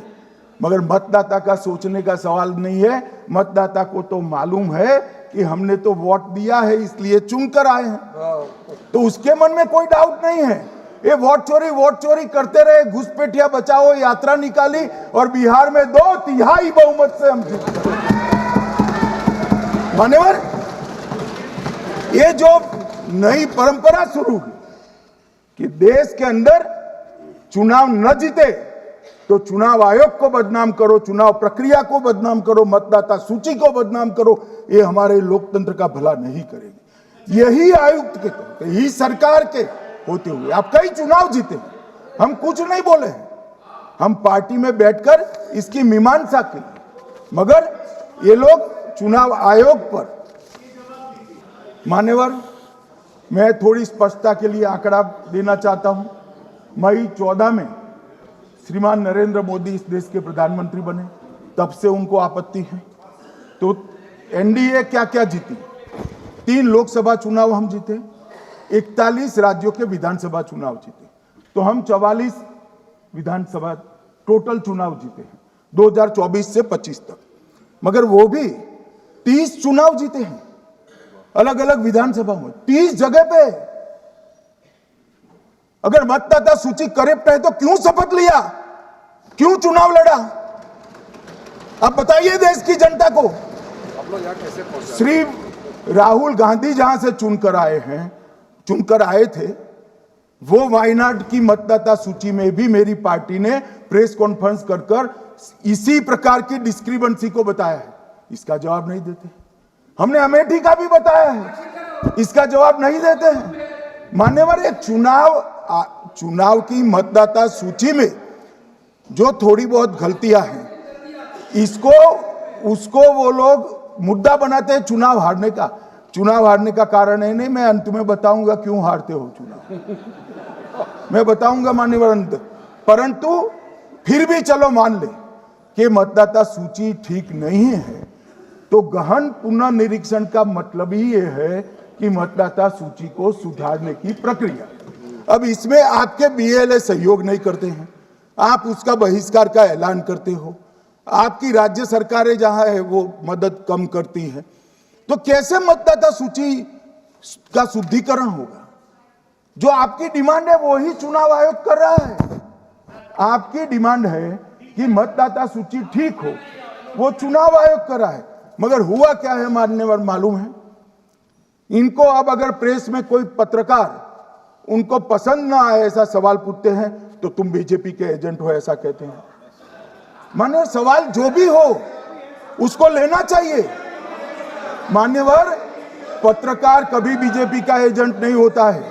मगर मतदाता का सोचने का सवाल नहीं है। मतदाता को तो मालूम है कि हमने तो वोट दिया है इसलिए चुनकर आए हैं, तो उसके मन में कोई डाउट नहीं है। ये वोट चोरी करते रहे, घुसपैठिया बचाओ यात्रा निकाली और बिहार में 2/3 बहुमत से हम जीते। मान्यवर, ये जो नई परंपरा शुरू हुई कि देश के अंदर चुनाव न जीते तो चुनाव आयोग को बदनाम करो, चुनाव प्रक्रिया को बदनाम करो, मतदाता सूची को बदनाम करो, ये हमारे लोकतंत्र का भला नहीं करेगी। यही आयुक्त के तौर पे, यही सरकार के होते हुए आप कई चुनाव जीते, हम कुछ नहीं बोले हैं, हम पार्टी में बैठकर इसकी मीमांसा की। मगर ये लोग चुनाव आयोग पर, मान्यवर, मैं थोड़ी स्पष्टता के लिए आंकड़ा देना चाहता हूं। मई 14 में श्रीमान नरेंद्र मोदी इस देश के प्रधानमंत्री बने, तब से उनको आपत्ति है। तो एनडीए क्या क्या जीती? 3 लोकसभा चुनाव हम जीते, 41 राज्यों के विधानसभा चुनाव जीते, तो हम 44 विधानसभा टोटल चुनाव जीते हैं 2024 से 25 तक। मगर वो भी 30 चुनाव जीते हैं अलग अलग विधानसभा में, 30 जगह पे। अगर मतदाता सूची करेक्ट है तो क्यों शपथ लिया, क्यों चुनाव लड़ा? आप बताइए देश की जनता को। श्री राहुल गांधी जहां से चुनकर आए थे, वो वायनाड की मतदाता सूची में भी मेरी पार्टी ने प्रेस कॉन्फ्रेंस कर इसी प्रकार की डिस्क्रिपेंसी को बताया है। इसका जवाब नहीं देते। हमने अमेठी का भी बताया है, इसका जवाब नहीं देते हैं। मान्यवर, एक चुनाव की मतदाता सूची में जो थोड़ी बहुत गलतियां हैं, उसको वो लोग मुद्दा बनाते हैं चुनाव हारने का। चुनाव हारने का कारण है नहीं, मैं अंत में बताऊंगा क्यों हारते हो चुनाव, मैं बताऊंगा मान्यवर अंत। परंतु फिर भी चलो मान ले कि मतदाता सूची ठीक नहीं है, तो गहन पुनर्निरीक्षण का मतलब ही ये है कि मतदाता सूची को सुधारने की प्रक्रिया। अब इसमें आपके बीएलए सहयोग नहीं करते हैं, आप उसका बहिष्कार का ऐलान करते हो, आपकी राज्य सरकारें जहां है वो मदद कम करती हैं, तो कैसे मतदाता सूची का शुद्धिकरण होगा? जो आपकी डिमांड है वो ही चुनाव आयोग कर रहा है। आपकी डिमांड है कि मतदाता सूची ठीक हो, वो चुनाव आयोग कर रहा है। मगर हुआ क्या है मान्यवर मालूम है? इनको अब अगर प्रेस में कोई पत्रकार उनको पसंद ना आए ऐसा सवाल पूछते हैं तो तुम बीजेपी के एजेंट हो ऐसा कहते हैं। मान्यवर, सवाल जो भी हो उसको लेना चाहिए। मान्यवर, पत्रकार कभी बीजेपी का एजेंट नहीं होता है।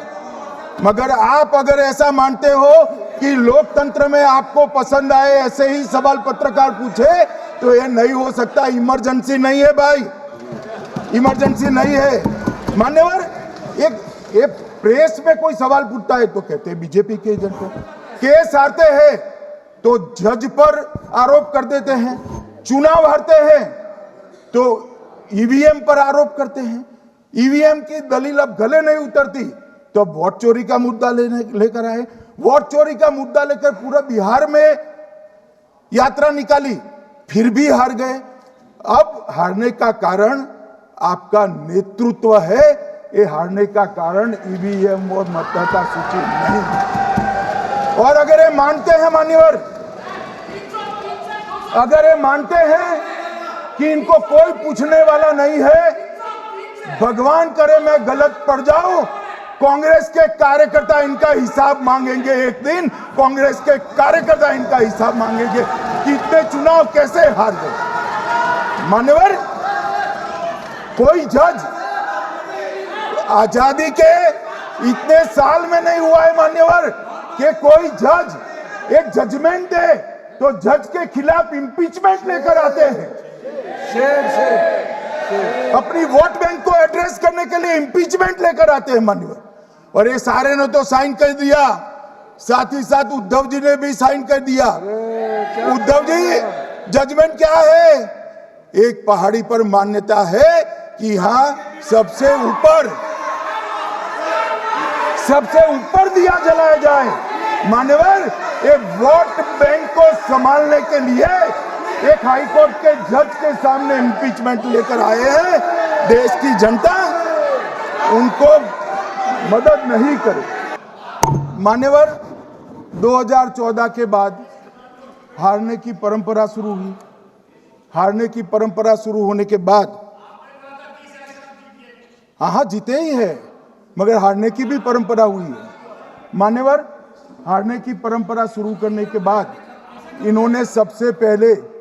मगर आप अगर ऐसा मानते हो कि लोकतंत्र में आपको पसंद आए ऐसे ही सवाल पत्रकार पूछे, तो ये नहीं हो सकता। इमरजेंसी नहीं है भाई, इमरजेंसी नहीं है। मान्यवर, एक प्रेस में कोई सवाल पूछता है तो कहते हैं बीजेपी के एजेंट हो, केस हारते हैं तो जज पर आरोप कर देते हैं, चुनाव हारते हैं तो ईवीएम पर आरोप करते हैं, ईवीएम की दलील अब गले नहीं उतरती तो वोट चोरी का मुद्दा लेकर आए, वोट चोरी का मुद्दा लेकर पूरा बिहार में यात्रा निकाली, फिर भी हार गए। अब हारने का कारण आपका नेतृत्व है, ये हारने का कारण ईवीएम और मतदाता सूची नहीं है। और अगर ये मानते हैं मान्यवर, अगर ये मानते हैं कि इनको कोई पूछने वाला नहीं है, भगवान करे मैं गलत पड़ जाऊं, कांग्रेस के कार्यकर्ता इनका हिसाब मांगेंगे। एक दिन कांग्रेस के कार्यकर्ता इनका हिसाब मांगेंगे कि इतने चुनाव कैसे हार गए। मान्यवर, कोई जज आजादी के इतने साल में नहीं हुआ है मान्यवर कि कोई जज एक जजमेंट दे तो जज के खिलाफ इंपीचमेंट लेकर आते हैं। अपनी वोट बैंक को एड्रेस करने के लिए इंपीचमेंट लेकर आते हैं मान्यवर। और ये सारे ने तो साइन कर दिया, साथ ही साथ उद्धव जी ने भी साइन कर दिया। उद्धव जी, जजमेंट क्या है? एक पहाड़ी पर मान्यता है कि यहां सबसे ऊपर दिया जलाया जाए। मान्यवर, एक वोट बैंक को संभालने के लिए एक हाईकोर्ट के जज के सामने इंपीचमेंट लेकर आए हैं। देश की जनता उनको मदद नहीं करे। मान्यवर, 2014 के बाद हारने की परंपरा शुरू हुई। हारने की परंपरा शुरू होने के बाद हाँ जीते ही है, मगर हारने की भी परंपरा हुई है। मान्यवर, हारने की परंपरा शुरू करने के बाद इन्होंने सबसे पहले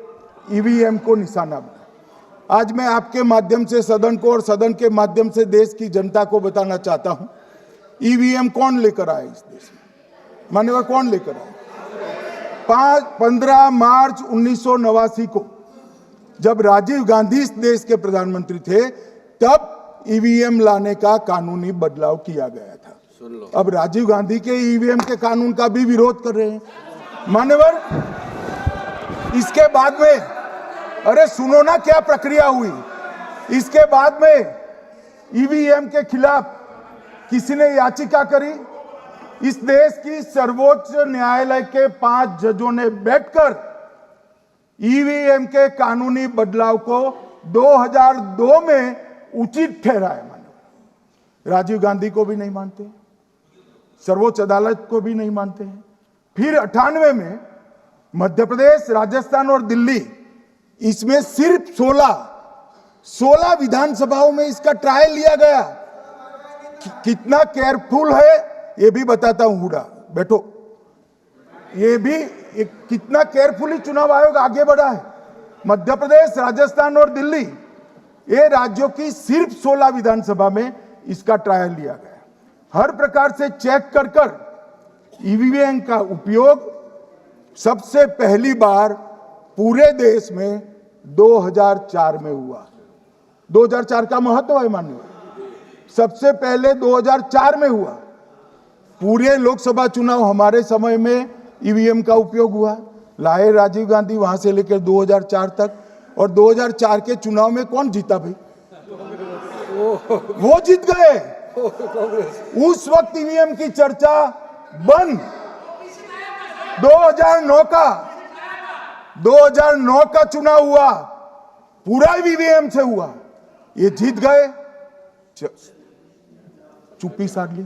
ईवीएम को निशाना बनाया। आज मैं आपके माध्यम से सदन को और सदन के माध्यम से देश की जनता को बताना चाहता हूं, ईवीएम कौन लेकर आए इस देश में? मान्यवर, कौन लेकर आए? 15 मार्च 1989 को जब राजीव गांधी इस देश के प्रधानमंत्री थे, तब ईवीएम लाने का कानूनी बदलाव किया गया था। अब राजीव गांधी के ईवीएम के कानून का भी विरोध कर रहे हैं। मान्यवर, इसके बाद में, अरे सुनो ना क्या प्रक्रिया हुई। इसके बाद में ईवीएम के खिलाफ किसी ने याचिका करी। इस देश की सर्वोच्च न्यायालय के 5 जजों ने बैठकर ईवीएम के कानूनी बदलाव को 2002 में उचित ठहराया। मानो राजीव गांधी को भी नहीं मानते, सर्वोच्च अदालत को भी नहीं मानते हैं। फिर 98 में मध्य प्रदेश, राजस्थान और दिल्ली, इसमें सिर्फ 16 विधानसभाओं में इसका ट्रायल लिया गया। कितना केयरफुल है ये भी बताता हूं। हुडा बैठो, ये भी कितना केयरफुली चुनाव आयोग आगे बढ़ा है। मध्य प्रदेश, राजस्थान और दिल्ली, ये राज्यों की सिर्फ 16 विधानसभा में इसका ट्रायल लिया गया। हर प्रकार से चेक कर ईवीएम का उपयोग सबसे पहली बार पूरे देश में 2004 में हुआ। 2004 का महत्व है माननीय, सबसे पहले 2004 में हुआ। पूरे लोकसभा चुनाव हमारे समय में ईवीएम का उपयोग हुआ। लाए राजीव गांधी, वहां से लेकर 2004 तक। और 2004 के चुनाव में कौन जीता भाई? वो जीत गए। उस वक्त ईवीएम की चर्चा बंद। 2009 का चुनाव हुआ, पूरा ईवीएम से हुआ, ये जीत गए। चुप्पी साध ली।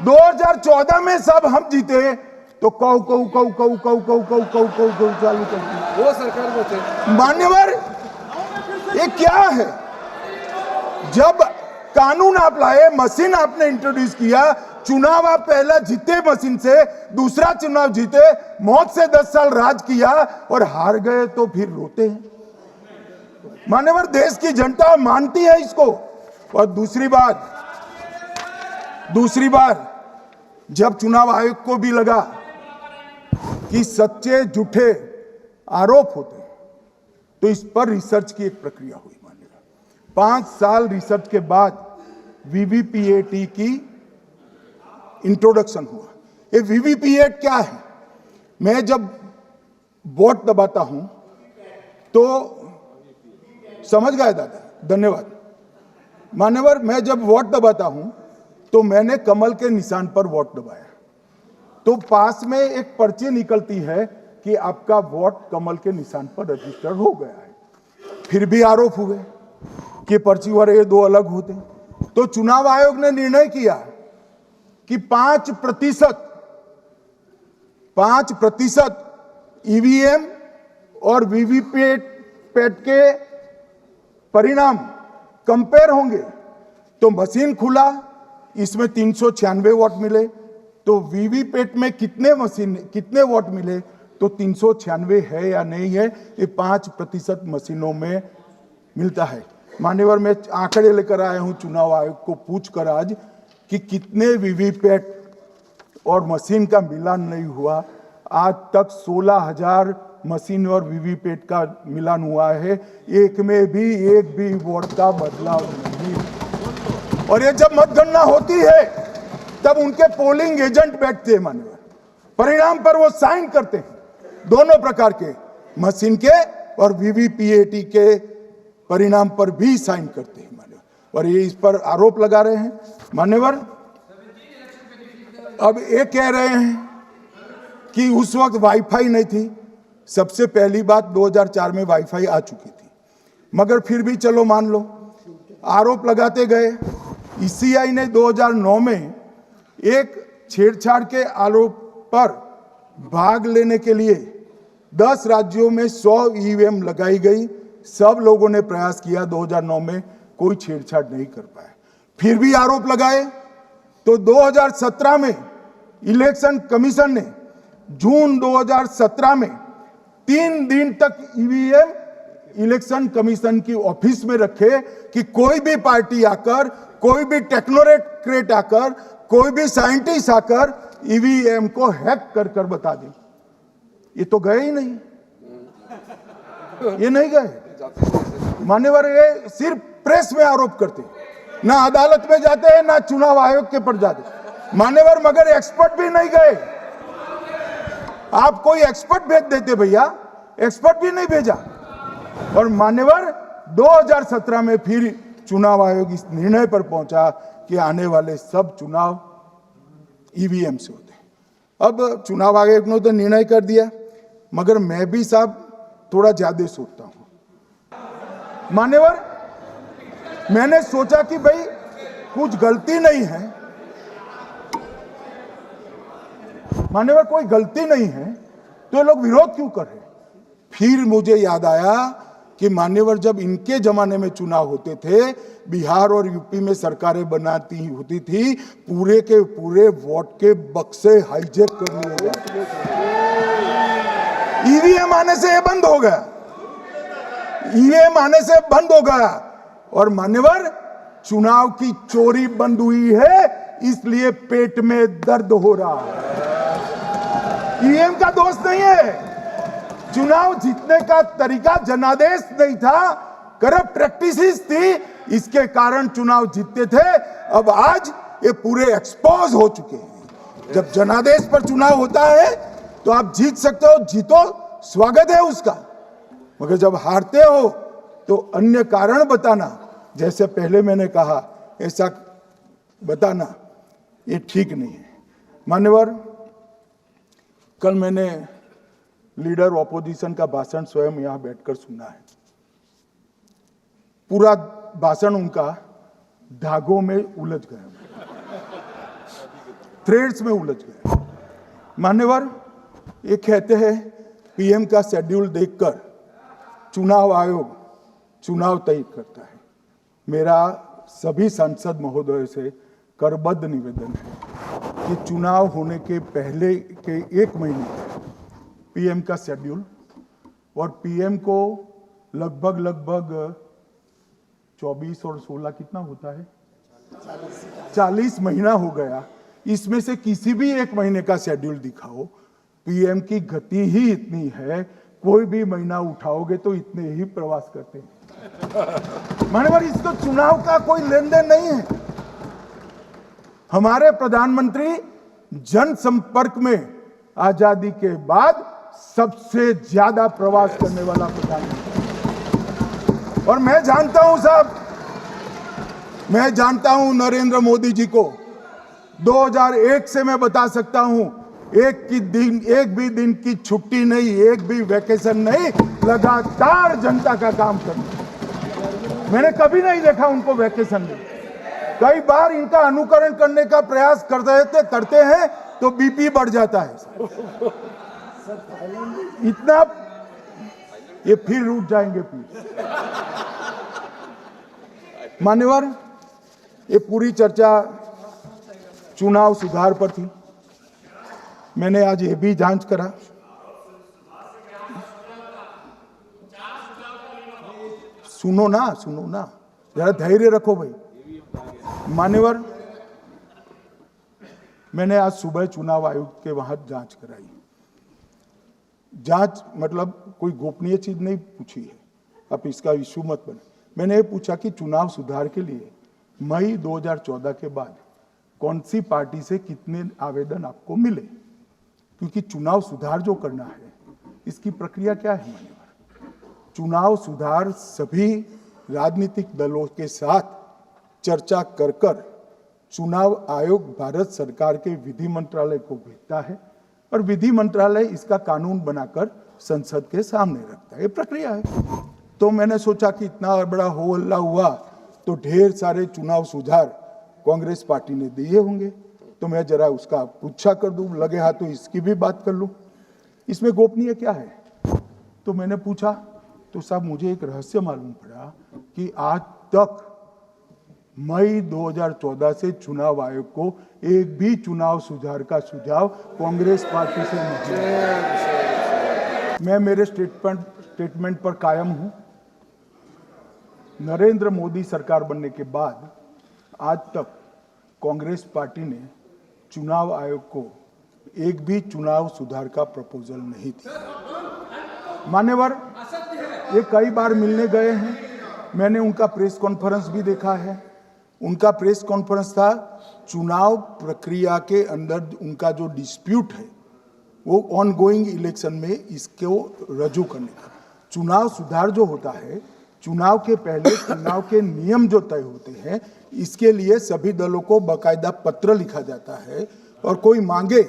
2014 में सब हम जीते तो कौ चालू कर दी। वो सरकार में थे मान्यवर, ये क्या है? जब कानून आप लाए, मशीन आपने इंट्रोड्यूस किया, चुनाव आप पहला जीते मशीन से, दूसरा चुनाव जीते, मौत से 10 साल राज किया और हार गए तो फिर रोते हैं। मान्यवर, देश की जनता मानती है इसको। और दूसरी बार जब चुनाव आयोग को भी लगा कि सच्चे झूठे आरोप होते हैं, तो इस पर रिसर्च की एक प्रक्रिया हुई। मानिएगा 5 साल रिसर्च के बाद वीवीपीएटी की इंट्रोडक्शन हुआ। ये वीवीपीएटी क्या है? मैं जब वोट दबाता हूं तो समझ गए दादा, धन्यवाद मान्यवर। मैं जब वोट दबाता हूं तो मैंने कमल के निशान पर वोट दबाया, तो पास में एक पर्ची निकलती है कि आपका वोट कमल के निशान पर रजिस्टर हो गया है। फिर भी आरोप हुए कि पर्ची वाले ये 2 अलग होते। तो चुनाव आयोग ने निर्णय किया कि 5% ईवीएम और वीवीपैट के परिणाम कंपेयर होंगे। तो मशीन खुला, इसमें 396 वोट मिले। तो वीवीपैट में कितने वोट मिले, तो 396 है या नहीं है, ये 5% मशीनों में मिलता है। मान्यवर, मैं आंकड़े लेकर आया हूं चुनाव आयोग को पूछकर आज कि कितने वीवीपैट और मशीन का मिलान नहीं हुआ। आज तक 16,000 मशीन और वीवीपैट का मिलान हुआ है, एक भी वोट का बदलाव नहीं। और ये जब मतगणना होती है तब उनके पोलिंग एजेंट बैठते हैं मान्यवर, परिणाम पर वो साइन करते हैं, दोनों प्रकार के, मशीन के और वीवीपीएटी के परिणाम पर भी साइन करते हैं मान्यवर। और ये इस पर आरोप लगा रहे हैं मान्यवर। अब ये कह रहे हैं कि उस वक्त वाईफाई नहीं थी। सबसे पहली बात, 2004 में वाईफाई आ चुकी थी, मगर फिर भी चलो मान लो, आरोप लगाते गए। ईसीआई ने 2009 में एक छेड़छाड़ के आरोप पर भाग लेने के लिए 10 राज्यों में 100 ईवीएम लगाई गई। सब लोगों ने प्रयास किया, 2009 में कोई छेड़छाड़ नहीं कर पाया। फिर भी आरोप लगाए तो 2017 में इलेक्शन कमीशन ने जून 2017 में 3 दिन तक ईवीएम इलेक्शन कमीशन की ऑफिस में रखे कि कोई भी पार्टी आकर, कोई भी टेक्नोक्रेट आकर, कोई भी साइंटिस्ट आकर ईवीएम को हैक कर बता दे। ये तो गए ही नहीं, ये नहीं गए मान्यवर। ये सिर्फ प्रेस में आरोप करते, ना अदालत में जाते हैं, ना चुनाव आयोग के पर जाते मान्यवर, मगर एक्सपर्ट भी नहीं गए। आप कोई एक्सपर्ट भेज देते भैया, एक्सपर्ट भी नहीं भेजा। और मान्यवर 2017 में फिर चुनाव आयोग इस निर्णय पर पहुंचा कि आने वाले सब चुनाव ईवीएम से होते हैं। अब चुनाव आयोग ने तो निर्णय कर दिया, मगर मैं भी साहब थोड़ा ज्यादा सोचता हूं। मान्यवर, मैंने सोचा कि भाई कुछ गलती नहीं है, मान्यवर कोई गलती नहीं है, तो ये लोग विरोध क्यों कर रहे हैं? फिर मुझे याद आया कि मान्यवर जब इनके जमाने में चुनाव होते थे, बिहार और यूपी में सरकारें बनाती होती थी, पूरे के पूरे वोट के बक्से हाईजैक कर लिए जाते थे। ईवीएम आने से ये बंद हो गया, ईवीएम आने से बंद हो गया, और मान्यवर चुनाव की चोरी बंद हुई है, इसलिए पेट में दर्द हो रहा है। ईवीएम का दोष नहीं है, चुनाव जीतने का तरीका जनादेश नहीं था, करप्ट प्रैक्टिसेस थी, इसके कारण चुनाव जीतते थे। अब आज ये पूरे एक्सपोज हो चुके हैं। जब जनादेश पर चुनाव होता है तो आप जीत सकते हो, जीतो, स्वागत है उसका, मगर जब हारते हो तो अन्य कारण बताना, जैसे पहले मैंने कहा, ऐसा बताना ये ठीक नहीं है। मान्यवर, कल मैंने लीडर ऑपोजिशन का भाषण स्वयं यहां बैठकर सुना है। पूरा भाषण उनका धागों में उलझ गया, थ्रेड्स में उलझ गया। मान्यवर, ये कहते हैं पीएम का शेड्यूल देखकर चुनाव आयोग चुनाव तय करता है। मेरा सभी सांसद महोदय से करबद्ध निवेदन है कि चुनाव होने के पहले के 1 महीने पीएम का शेड्यूल, और पीएम को लगभग 24 और 16 कितना होता है, 40 महीना हो गया। इसमें से किसी भी 1 महीने का शेड्यूल दिखाओ। पीएम की गति ही इतनी है, कोई भी महीना उठाओगे तो इतने ही प्रवास करते हैं। मानवर, इसको चुनाव का कोई लेन देन नहीं है। हमारे प्रधानमंत्री जनसंपर्क में आजादी के बाद सबसे ज्यादा प्रवास करने वाला प्रधानमंत्री, और मैं जानता हूं साहब, मैं जानता हूं नरेंद्र मोदी जी को 2001 से मैं बता सकता हूं, एक भी दिन की छुट्टी नहीं, एक भी वैकेशन नहीं, लगातार जनता का काम करना। मैंने कभी नहीं देखा उनको वैकेशन में। कई बार इनका अनुकरण करने का प्रयास करते हैं तो बीपी बढ़ जाता है इतना, ये फिर रुक जाएंगे फिर। मान्यवर, ये पूरी चर्चा चुनाव सुधार पर थी। मैंने आज ये भी जांच करा, सुनो ना, जरा धैर्य रखो भाई। मान्यवर, मैंने आज सुबह चुनाव आयोग के वहां जांच कराई। जांच मतलब कोई गोपनीय चीज नहीं पूछी है, आप इसका इशू मत बने। मैंने ये पूछा कि चुनाव सुधार के लिए मई 2014 के बाद कौन सी पार्टी से कितने आवेदन आपको मिले, क्योंकि चुनाव सुधार जो करना है इसकी प्रक्रिया क्या है। मान्यवर, चुनाव सुधार सभी राजनीतिक दलों के साथ चर्चा कर चुनाव आयोग भारत सरकार के विधि मंत्रालय को भेजता है, और विधि मंत्रालय इसका कानून बनाकर संसद के सामने रखता है। ये प्रक्रिया है। तो मैंने सोचा कि इतना बड़ा हो हल्ला हुआ तो ढेर सारे चुनाव सुधार कांग्रेस पार्टी ने दिए होंगे, तो मैं जरा उसका पूछा कर दूं, लगे हाथ तो इसकी भी बात कर लूं, इसमें गोपनीय क्या है। तो मैंने पूछा तो साहब मुझे एक रहस्य मालूम पड़ा कि आज तक मई 2014 से चुनाव आयोग को एक भी चुनाव सुधार का सुझाव कांग्रेस पार्टी से नहीं है। मैं मेरे स्टेटमेंट पर कायम हूं। नरेंद्र मोदी सरकार बनने के बाद आज तक कांग्रेस पार्टी ने चुनाव आयोग को एक भी चुनाव सुधार का प्रपोजल नहीं दिया। मान्यवर, ये कई बार मिलने गए हैं, मैंने उनका प्रेस कॉन्फ्रेंस भी देखा है। उनका प्रेस कॉन्फ्रेंस था चुनाव प्रक्रिया के अंदर उनका जो डिस्प्यूट है वो ऑन गोइंग इलेक्शन में इसको रजू करने का। चुनाव सुधार जो होता है चुनाव के पहले चुनाव के नियम जो तय होते हैं, इसके लिए सभी दलों को बाकायदा पत्र लिखा जाता है और कोई मांगे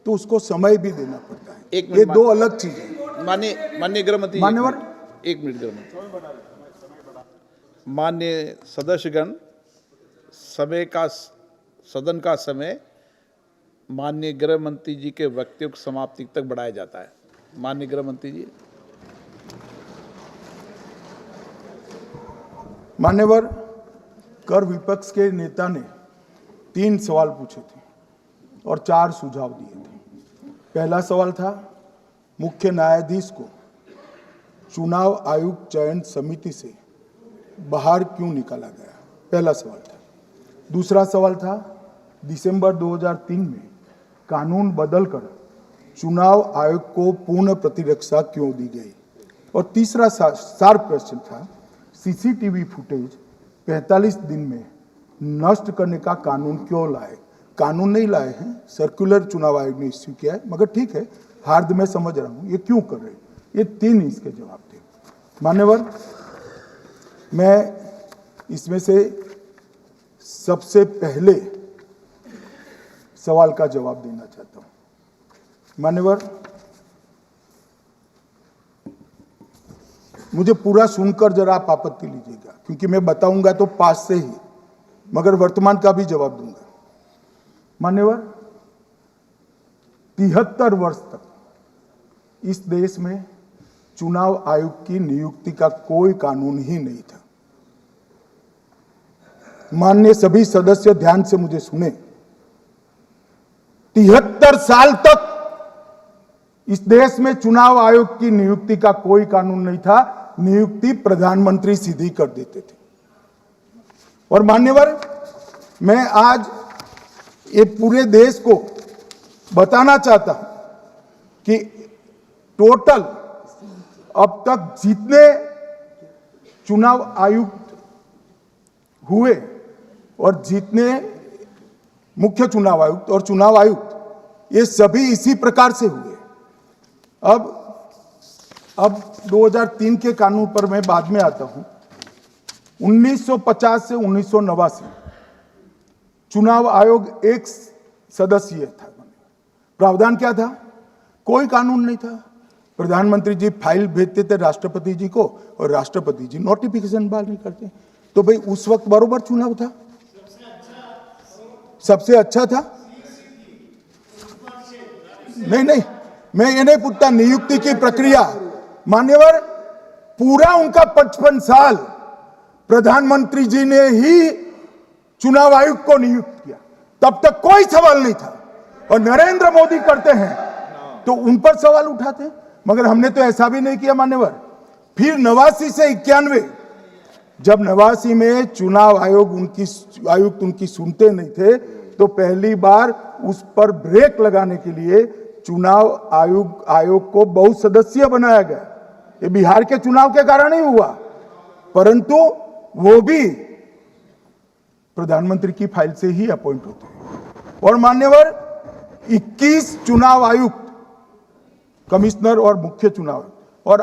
तो उसको समय भी देना पड़ता है। एक मिनट ये दो अलग चीजें। माननीय गृह मंत्री, मान्यवर, एक मिनट गृह मंत्री। माननीय सदस्यगण, सदन का समय माननीय गृह मंत्री जी के वक्तव्य की समाप्ति तक बढ़ाया जाता है। माननीय गृह मंत्री जी। मान्यवर, कर विपक्ष के नेता ने 3 सवाल पूछे थे और 4 सुझाव दिए थे। पहला सवाल था मुख्य न्यायाधीश को चुनाव आयोग चयन समिति से बाहर क्यों निकाला गया, पहला सवाल था। दूसरा सवाल था दिसंबर 2003 में कानून बदलकर चुनाव आयोग को पूर्ण प्रतिरक्षा क्यों दी गई। और तीसरा शार्प क्वेश्चन था सीसीटीवी फुटेज 45 दिन में नष्ट करने का कानून क्यों लाए। कानून नहीं लाए हैं, सर्कुलर चुनाव आयोग ने इश्यू किया है, मगर ठीक है, हार्द में समझ रहा हूं ये क्यों कर रहे हैं। ये 3 इसके जवाब थे। मान्यवर, मैं इसमें से सबसे पहले सवाल का जवाब देना चाहता हूं। मान्यवर, मुझे पूरा सुनकर जरा आप आपत्ति लीजिएगा, क्योंकि मैं बताऊंगा तो पास से ही, मगर वर्तमान का भी जवाब दूंगा। मान्यवर, 73 वर्ष तक इस देश में चुनाव आयोग की नियुक्ति का कोई कानून ही नहीं था। माननीय सभी सदस्य ध्यान से मुझे सुने, 73 साल तक इस देश में चुनाव आयोग की नियुक्ति का कोई कानून नहीं था। नियुक्ति प्रधानमंत्री सीधी कर देते थे। और मान्यवर, मैं आज ये पूरे देश को बताना चाहता हूं कि टोटल अब तक जितने चुनाव आयुक्त हुए और जितने मुख्य चुनाव आयुक्त और चुनाव आयुक्त, ये सभी इसी प्रकार से हुए। अब 2003 के कानून पर मैं बाद में आता हूं। 1950 से 1989 चुनाव आयोग एक सदस्यीय था। प्रावधान क्या था? कोई कानून नहीं था। प्रधानमंत्री जी फाइल भेजते थे राष्ट्रपति जी को और राष्ट्रपति जी नोटिफिकेशन बहाल नहीं करते। तो भाई उस वक्त बरोबर चुनाव था, सबसे अच्छा था। नहीं, मैं ये नहीं पूछता नियुक्ति की प्रक्रिया। मान्यवर, पूरा उनका 55 साल प्रधानमंत्री जी ने ही चुनाव आयुक्त को नियुक्त किया, तब तक कोई सवाल नहीं था। और नरेंद्र मोदी करते हैं तो उन पर सवाल उठाते हैं, मगर हमने तो ऐसा भी नहीं किया। मान्यवर, फिर 89 से 91, जब 89 में चुनाव आयुक्त उनकी सुनते नहीं थे, तो पहली बार उस पर ब्रेक लगाने के लिए चुनाव आयोग को बहुसदस्यीय बनाया गया। ये बिहार के चुनाव के कारण ही हुआ, परंतु वो भी प्रधानमंत्री की फाइल से ही अपॉइंट होते हैं। और मान्यवर, 21 चुनाव आयुक्त, कमिश्नर और मुख्य चुनाव आयुक्त, और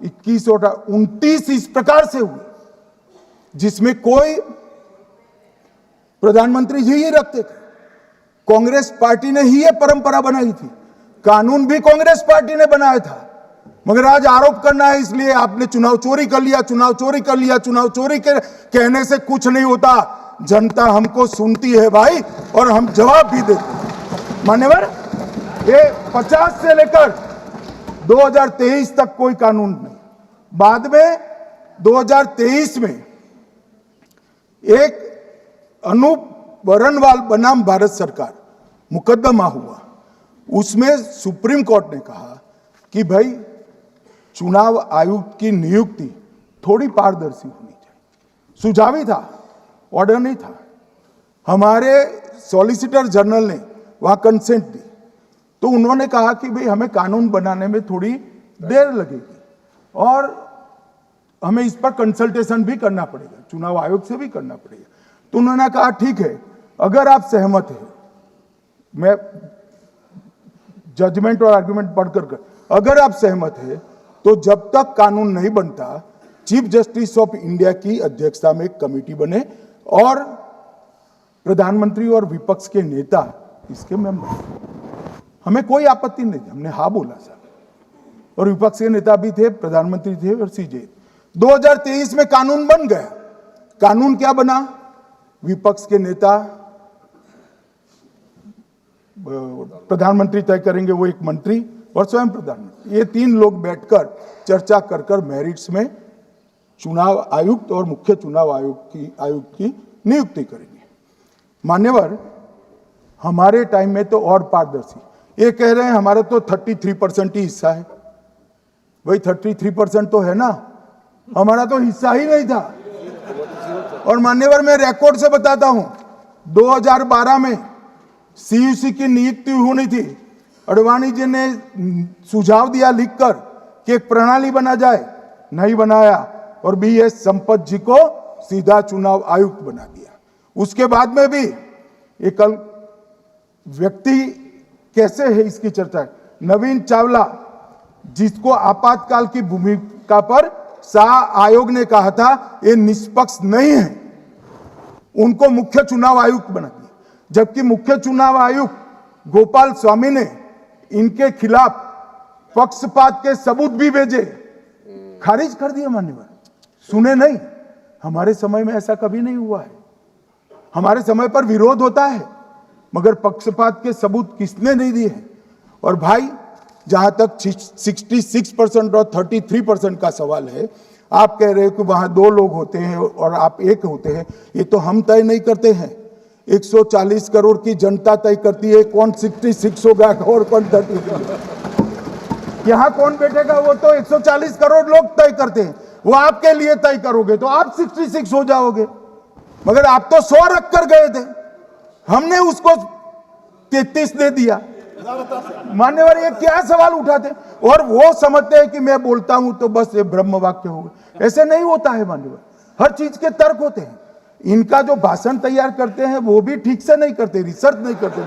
21 और 29 इस प्रकार से हुए जिसमें कोई प्रधानमंत्री जी ही रखते थे। कांग्रेस पार्टी ने ही यह परंपरा बनाई थी, कानून भी कांग्रेस पार्टी ने बनाया था। मगर आज आरोप करना है इसलिए आपने चुनाव चोरी कर लिया, चुनाव चोरी कर लिया, चुनाव चोरी के कहने से कुछ नहीं होता। जनता हमको सुनती है भाई, और हम जवाब भी देते हैं। मान्यवर, ये 50 से लेकर 2023 तक कोई कानून नहीं। बाद में 2023 में एक अनूप वरणवाल बनाम भारत सरकार मुकदमा हुआ। उसमें सुप्रीम कोर्ट ने कहा कि भाई चुनाव आयुक्त की नियुक्ति थोड़ी पारदर्शी होनी चाहिए। सुझावी था, ऑर्डर नहीं था। हमारे सॉलिसिटर जनरल ने वहां कंसेंट दी, तो उन्होंने कहा कि भाई हमें कानून बनाने में थोड़ी देर लगेगी और हमें इस पर कंसल्टेशन भी करना पड़ेगा, चुनाव आयोग से भी करना पड़ेगा। तो उन्होंने कहा ठीक है, अगर आप सहमत हैं, मैं जजमेंट और आर्गुमेंट पढ़कर अगर आप सहमत हैं तो जब तक कानून नहीं बनता चीफ जस्टिस ऑफ इंडिया की अध्यक्षता में एक कमेटी बने और प्रधानमंत्री और विपक्ष के नेता इसके मेंबर। हमें कोई आपत्ति नहीं थी, हमने हाँ बोला सर। और विपक्ष के नेता भी थे, प्रधानमंत्री थे और सीजे। 2023 में कानून बन गया। कानून क्या बना? विपक्ष के नेता, प्रधानमंत्री तय करेंगे, वो एक मंत्री और स्वयं प्रधानमंत्री, ये तीन लोग बैठकर चर्चा कर मेरिट्स में चुनाव आयुक्त और मुख्य चुनाव आयुक्त की नियुक्ति करेंगे। मान्यवर, हमारे टाइम में तो और पारदर्शी, ये कह रहे हैं हमारा तो 33% ही हिस्सा है। वही 33% तो है ना, हमारा तो हिस्सा ही नहीं था। और मान्यवर, मैं रिकॉर्ड से बताता हूं, 2012 में सीयूसी की नियुक्ति होनी थी। अडवाणी जी ने सुझाव दिया लिखकर कि एक प्रणाली बना जाए, नहीं बनाया और BS संपत जी को सीधा चुनाव आयुक्त बना दिया। उसके बाद में भी एक व्यक्ति कैसे है इसकी चर्चा है। नवीन चावला, जिसको आपातकाल की भूमिका पर शाह आयोग ने कहा था ये निष्पक्ष नहीं है, उनको मुख्य चुनाव आयुक्त बना दिया। जबकि मुख्य चुनाव आयुक्त गोपाल स्वामी ने इनके खिलाफ पक्षपात के सबूत भी भेजे, खारिज कर दिए। मान्यवर, सुने नहीं। हमारे समय में ऐसा कभी नहीं हुआ है। हमारे समय पर विरोध होता है, मगर पक्षपात के सबूत किसने नहीं दिए हैं। और भाई, जहां तक 66% और 33% का सवाल है, आप कह रहे हो कि वहां 2 लोग होते हैं और आप एक होते हैं, ये तो हम तय नहीं करते हैं। 140 करोड़ की जनता तय करती है कौन 66 होगा और कौन 33। यहां कौन बैठेगा वो तो 140 करोड़ लोग तय करते हैं। वो आपके लिए तय करोगे तो आप 66 हो जाओगे, मगर आप तो 100 रख कर गए थे, हमने उसको 33 दे दिया। मान्यवर, ये क्या सवाल उठाते? और वो समझते हैं कि मैं बोलता हूं तो बस ये ब्रह्म वाक्य होगा। ऐसे नहीं होता है मान्यवर, हर चीज के तर्क होते हैं। इनका जो भाषण तैयार करते हैं वो भी ठीक से नहीं करते, रिसर्च नहीं करते।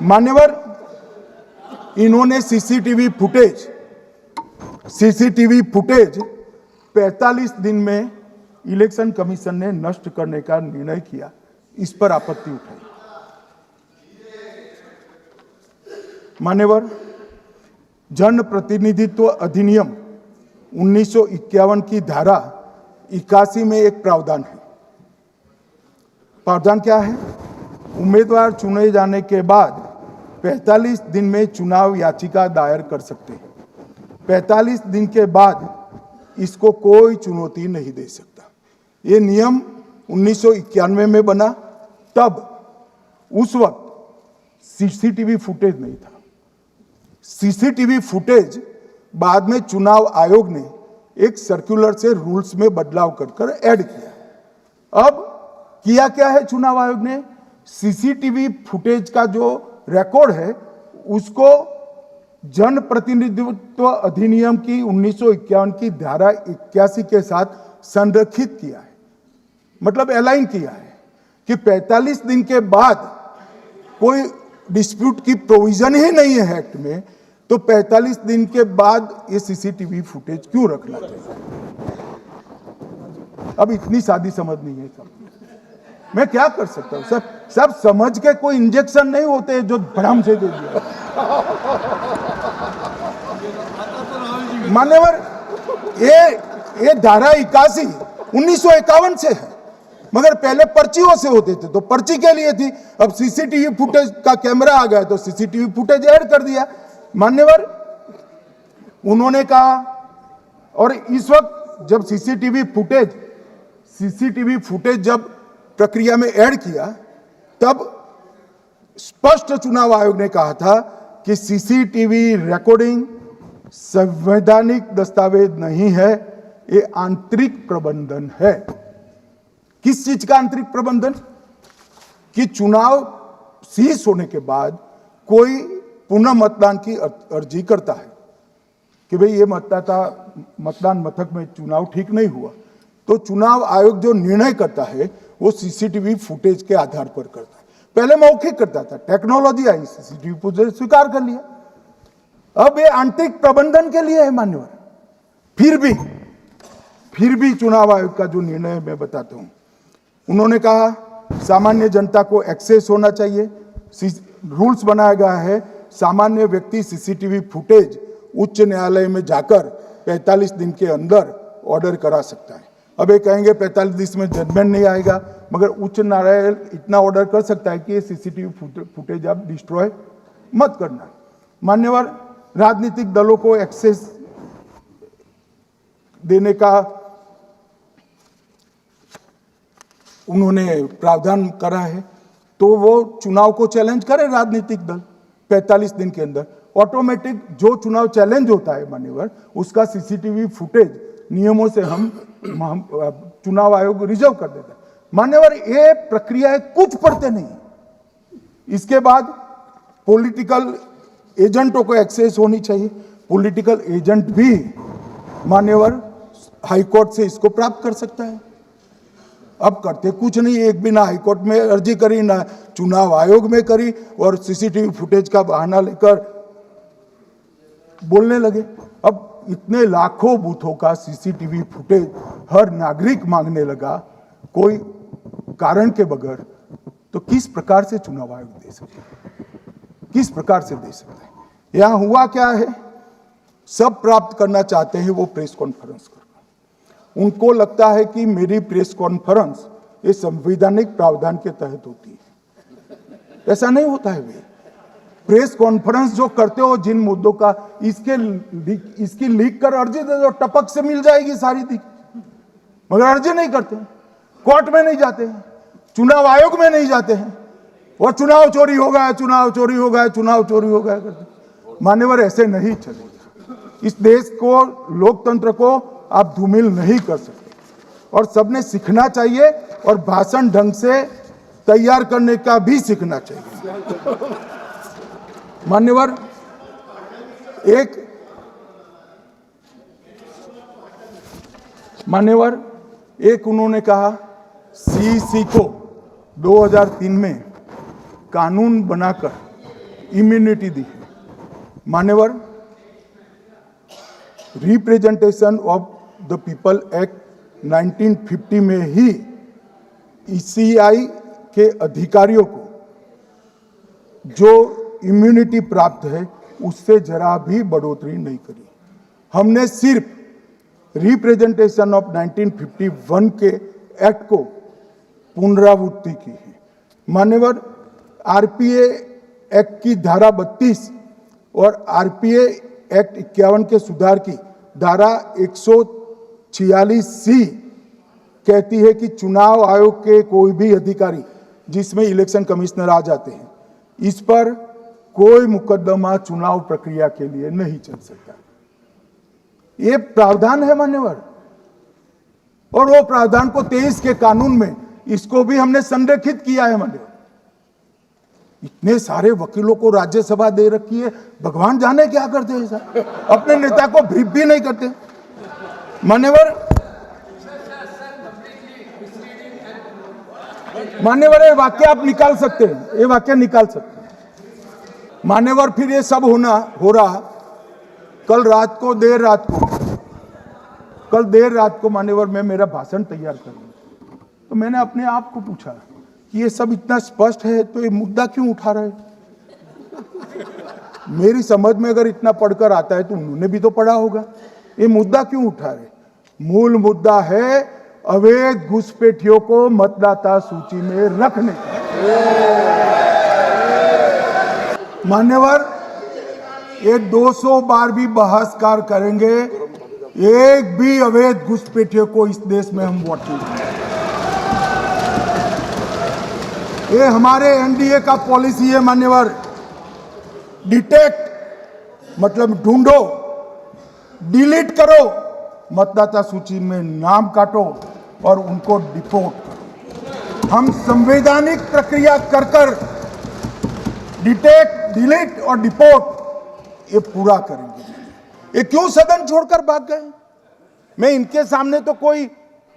मान्यवर, इन्होंने सीसीटीवी फुटेज 45 दिन में इलेक्शन कमीशन ने नष्ट करने का निर्णय किया, इस पर आपत्ति उठाई। मान्यवर, जन प्रतिनिधित्व अधिनियम 1951 की धारा 81 में एक प्रावधान है। प्रावधान क्या है? उम्मीदवार चुने जाने के बाद 45 दिन में चुनाव याचिका दायर कर सकते हैं। 45 दिन के बाद इसको कोई चुनौती नहीं दे सकता। ये नियम 1991 में बना, तब उस वक्त सीसीटीवी फुटेज नहीं था। सीसीटीवी फुटेज बाद में चुनाव आयोग ने एक सर्कुलर से रूल्स में बदलाव कर ऐड किया। अब किया क्या है चुनाव आयोग ने? सीसीटीवी फुटेज का जो रिकॉर्ड है उसको जन प्रतिनिधित्व अधिनियम की 1951 की धारा 81 के साथ संरक्षित किया है, मतलब अलाइन किया है कि 45 दिन के बाद कोई डिस्प्यूट की प्रोविजन ही नहीं है एक्ट में, तो 45 दिन के बाद ये सीसीटीवी फुटेज क्यों रखना चाहिए? अब इतनी सादी समझ नहीं है सब, मैं क्या कर सकता हूं? सब समझ के कोई इंजेक्शन नहीं होते जो भ्रम से दे दिया। मान्यवर, ये धारा 81 1951 से है, मगर पहले पर्चियों से होते थे तो पर्ची के लिए थी। अब सीसीटीवी फुटेज का कैमरा आ गया तो सीसीटीवी फुटेज ऐड कर दिया। मान्यवर, उन्होंने कहा, और इस वक्त जब सीसीटीवी फुटेज जब प्रक्रिया में ऐड किया, तब स्पष्ट चुनाव आयोग ने कहा था कि सीसीटीवी रिकॉर्डिंग संवैधानिक दस्तावेज नहीं है, ये आंतरिक प्रबंधन है। किस चीज का आंतरिक प्रबंधन? कि चुनाव सीज होने के बाद कोई पुनः मतदान की अर्जी करता है कि भाई ये मतदान मथक में चुनाव ठीक नहीं हुआ, तो चुनाव आयोग जो निर्णय करता है वो सीसीटीवी फुटेज के आधार पर करता है। पहले मौखिक करता था, टेक्नोलॉजी आई, सीसीटीवी फुटेज स्वीकार कर लिया। अब ये आंतरिक प्रबंधन के लिए है मान्यवर। फिर भी चुनाव आयोग का जो निर्णय है मैं बताता हूं। उन्होंने कहा सामान्य जनता को एक्सेस होना चाहिए। रूल्स बनाया गया है, सामान्य व्यक्ति सीसीटीवी फुटेज उच्च न्यायालय में जाकर 45 दिन के अंदर ऑर्डर करा सकता है। अब ये कहेंगे 45 दिन में जजमेंट नहीं आएगा, मगर उच्च न्यायालय इतना ऑर्डर कर सकता है कि ये सीसीटीवी फुटेज आप डिस्ट्रॉय मत करना। मान्यवर, राजनीतिक दलों को एक्सेस देने का उन्होंने प्रावधान करा है, तो वो चुनाव को चैलेंज करे राजनीतिक दल 45 दिन के अंदर। ऑटोमेटिक जो चुनाव चैलेंज होता है मान्यवर, उसका सीसीटीवी फुटेज नियमों से हम चुनाव आयोग रिजर्व कर देता है। मान्यवर, ये प्रक्रिया कुछ पढ़ते नहीं। इसके बाद पॉलिटिकल एजेंटों को एक्सेस होनी चाहिए। पॉलिटिकल एजेंट भी मान्यवर हाईकोर्ट से इसको प्राप्त कर सकता है। अब करते कुछ नहीं, एक भी ना हाईकोर्ट में अर्जी करी, ना चुनाव आयोग में करी, और सीसीटीवी फुटेज का बहाना लेकर बोलने लगे। अब इतने लाखों बूथों का सीसीटीवी फुटेज हर नागरिक मांगने लगा कोई कारण के बगैर, तो किस प्रकार से चुनाव आयोग दे सकता है? किस प्रकार से दे सकता है? यहां हुआ क्या है, सब प्राप्त करना चाहते हैं वो प्रेस कॉन्फ्रेंस कर। उनको लगता है कि मेरी प्रेस कॉन्फ्रेंस ये संवैधानिक प्रावधान के तहत होती है। ऐसा नहीं होता है। वे प्रेस कॉन्फ्रेंस जो करते हो जिन मुद्दों का, इसकी लीक कर अर्जी दे दो, टपक से मिल जाएगी सारी दिख, मगर अर्जी नहीं करते, कोर्ट में नहीं जाते हैं, चुनाव आयोग में नहीं जाते हैं, और चुनाव चोरी हो गया, चुनाव चोरी हो गया, चुनाव चोरी हो गया करते। मान्यवर, ऐसे नहीं चलेगा। इस देश को, लोकतंत्र को आप धूमिल नहीं कर सकते, और सबने सीखना चाहिए, और भाषण ढंग से तैयार करने का भी सीखना चाहिए। मान्यवर, एक उन्होंने कहा सीईसी को 2003 में कानून बनाकर इम्यूनिटी दी है। मान्यवर, representation of the people act 1950 में ही ईसीआई के अधिकारियों को जो इम्यूनिटी प्राप्त है उससे जरा भी बढ़ोतरी नहीं करी। हमने सिर्फ रिप्रेजेंटेशन ऑफ 1951 के एक्ट को पुनरावृत्ति की है। मान्यवर, आरपीए एक्ट की धारा 32 और आरपीए एक्ट 51 के सुधार की धारा 146C कहती है कि चुनाव आयोग के कोई भी अधिकारी, जिसमें इलेक्शन कमिश्नर आ जाते हैं, इस पर कोई मुकदमा चुनाव प्रक्रिया के लिए नहीं चल सकता। ये प्रावधान है मान्यवर, और वो प्रावधान को 23 के कानून में इसको भी हमने संरेखित किया है मान्यवर। इतने सारे वकीलों को राज्यसभा दे रखी है, भगवान जाने क्या करते हैं सर, अपने नेता को ब्रीफ भी नहीं करते। मान्यवर, ये वाक्य आप निकाल सकते हैं, ये वाक्य निकाल सकते हैं। मान्यवर, फिर ये सब हो रहा कल देर रात को मान्यवर मैं मेरा भाषण तैयार कर लूं, तो मैंने अपने आप को पूछा कि ये सब इतना स्पष्ट है तो ये मुद्दा क्यों उठा रहे? मेरी समझ में अगर इतना पढ़कर आता है तो उन्होंने भी तो पढ़ा होगा। ये मुद्दा क्यों उठा रहे? मूल मुद्दा है अवैध घुसपैठियों को मतदाता सूची में रखने का। मान्यवर, ये 200 बार भी बहसकार करेंगे, एक भी अवैध घुसपैठियों को इस देश में हम वोट नहीं देंगे। ये हमारे एनडीए का पॉलिसी है मान्यवर। डिटेक्ट मतलब ढूंढो, डिलीट करो, मतदाता सूची में नाम काटो और उनको डिपोर्ट करो। हम संवैधानिक प्रक्रिया कर डिटेक्ट, डिलीट और डिपोर्ट ये पूरा करेंगे। ये क्यों सदन छोड़कर भाग गए? मैं इनके सामने तो कोई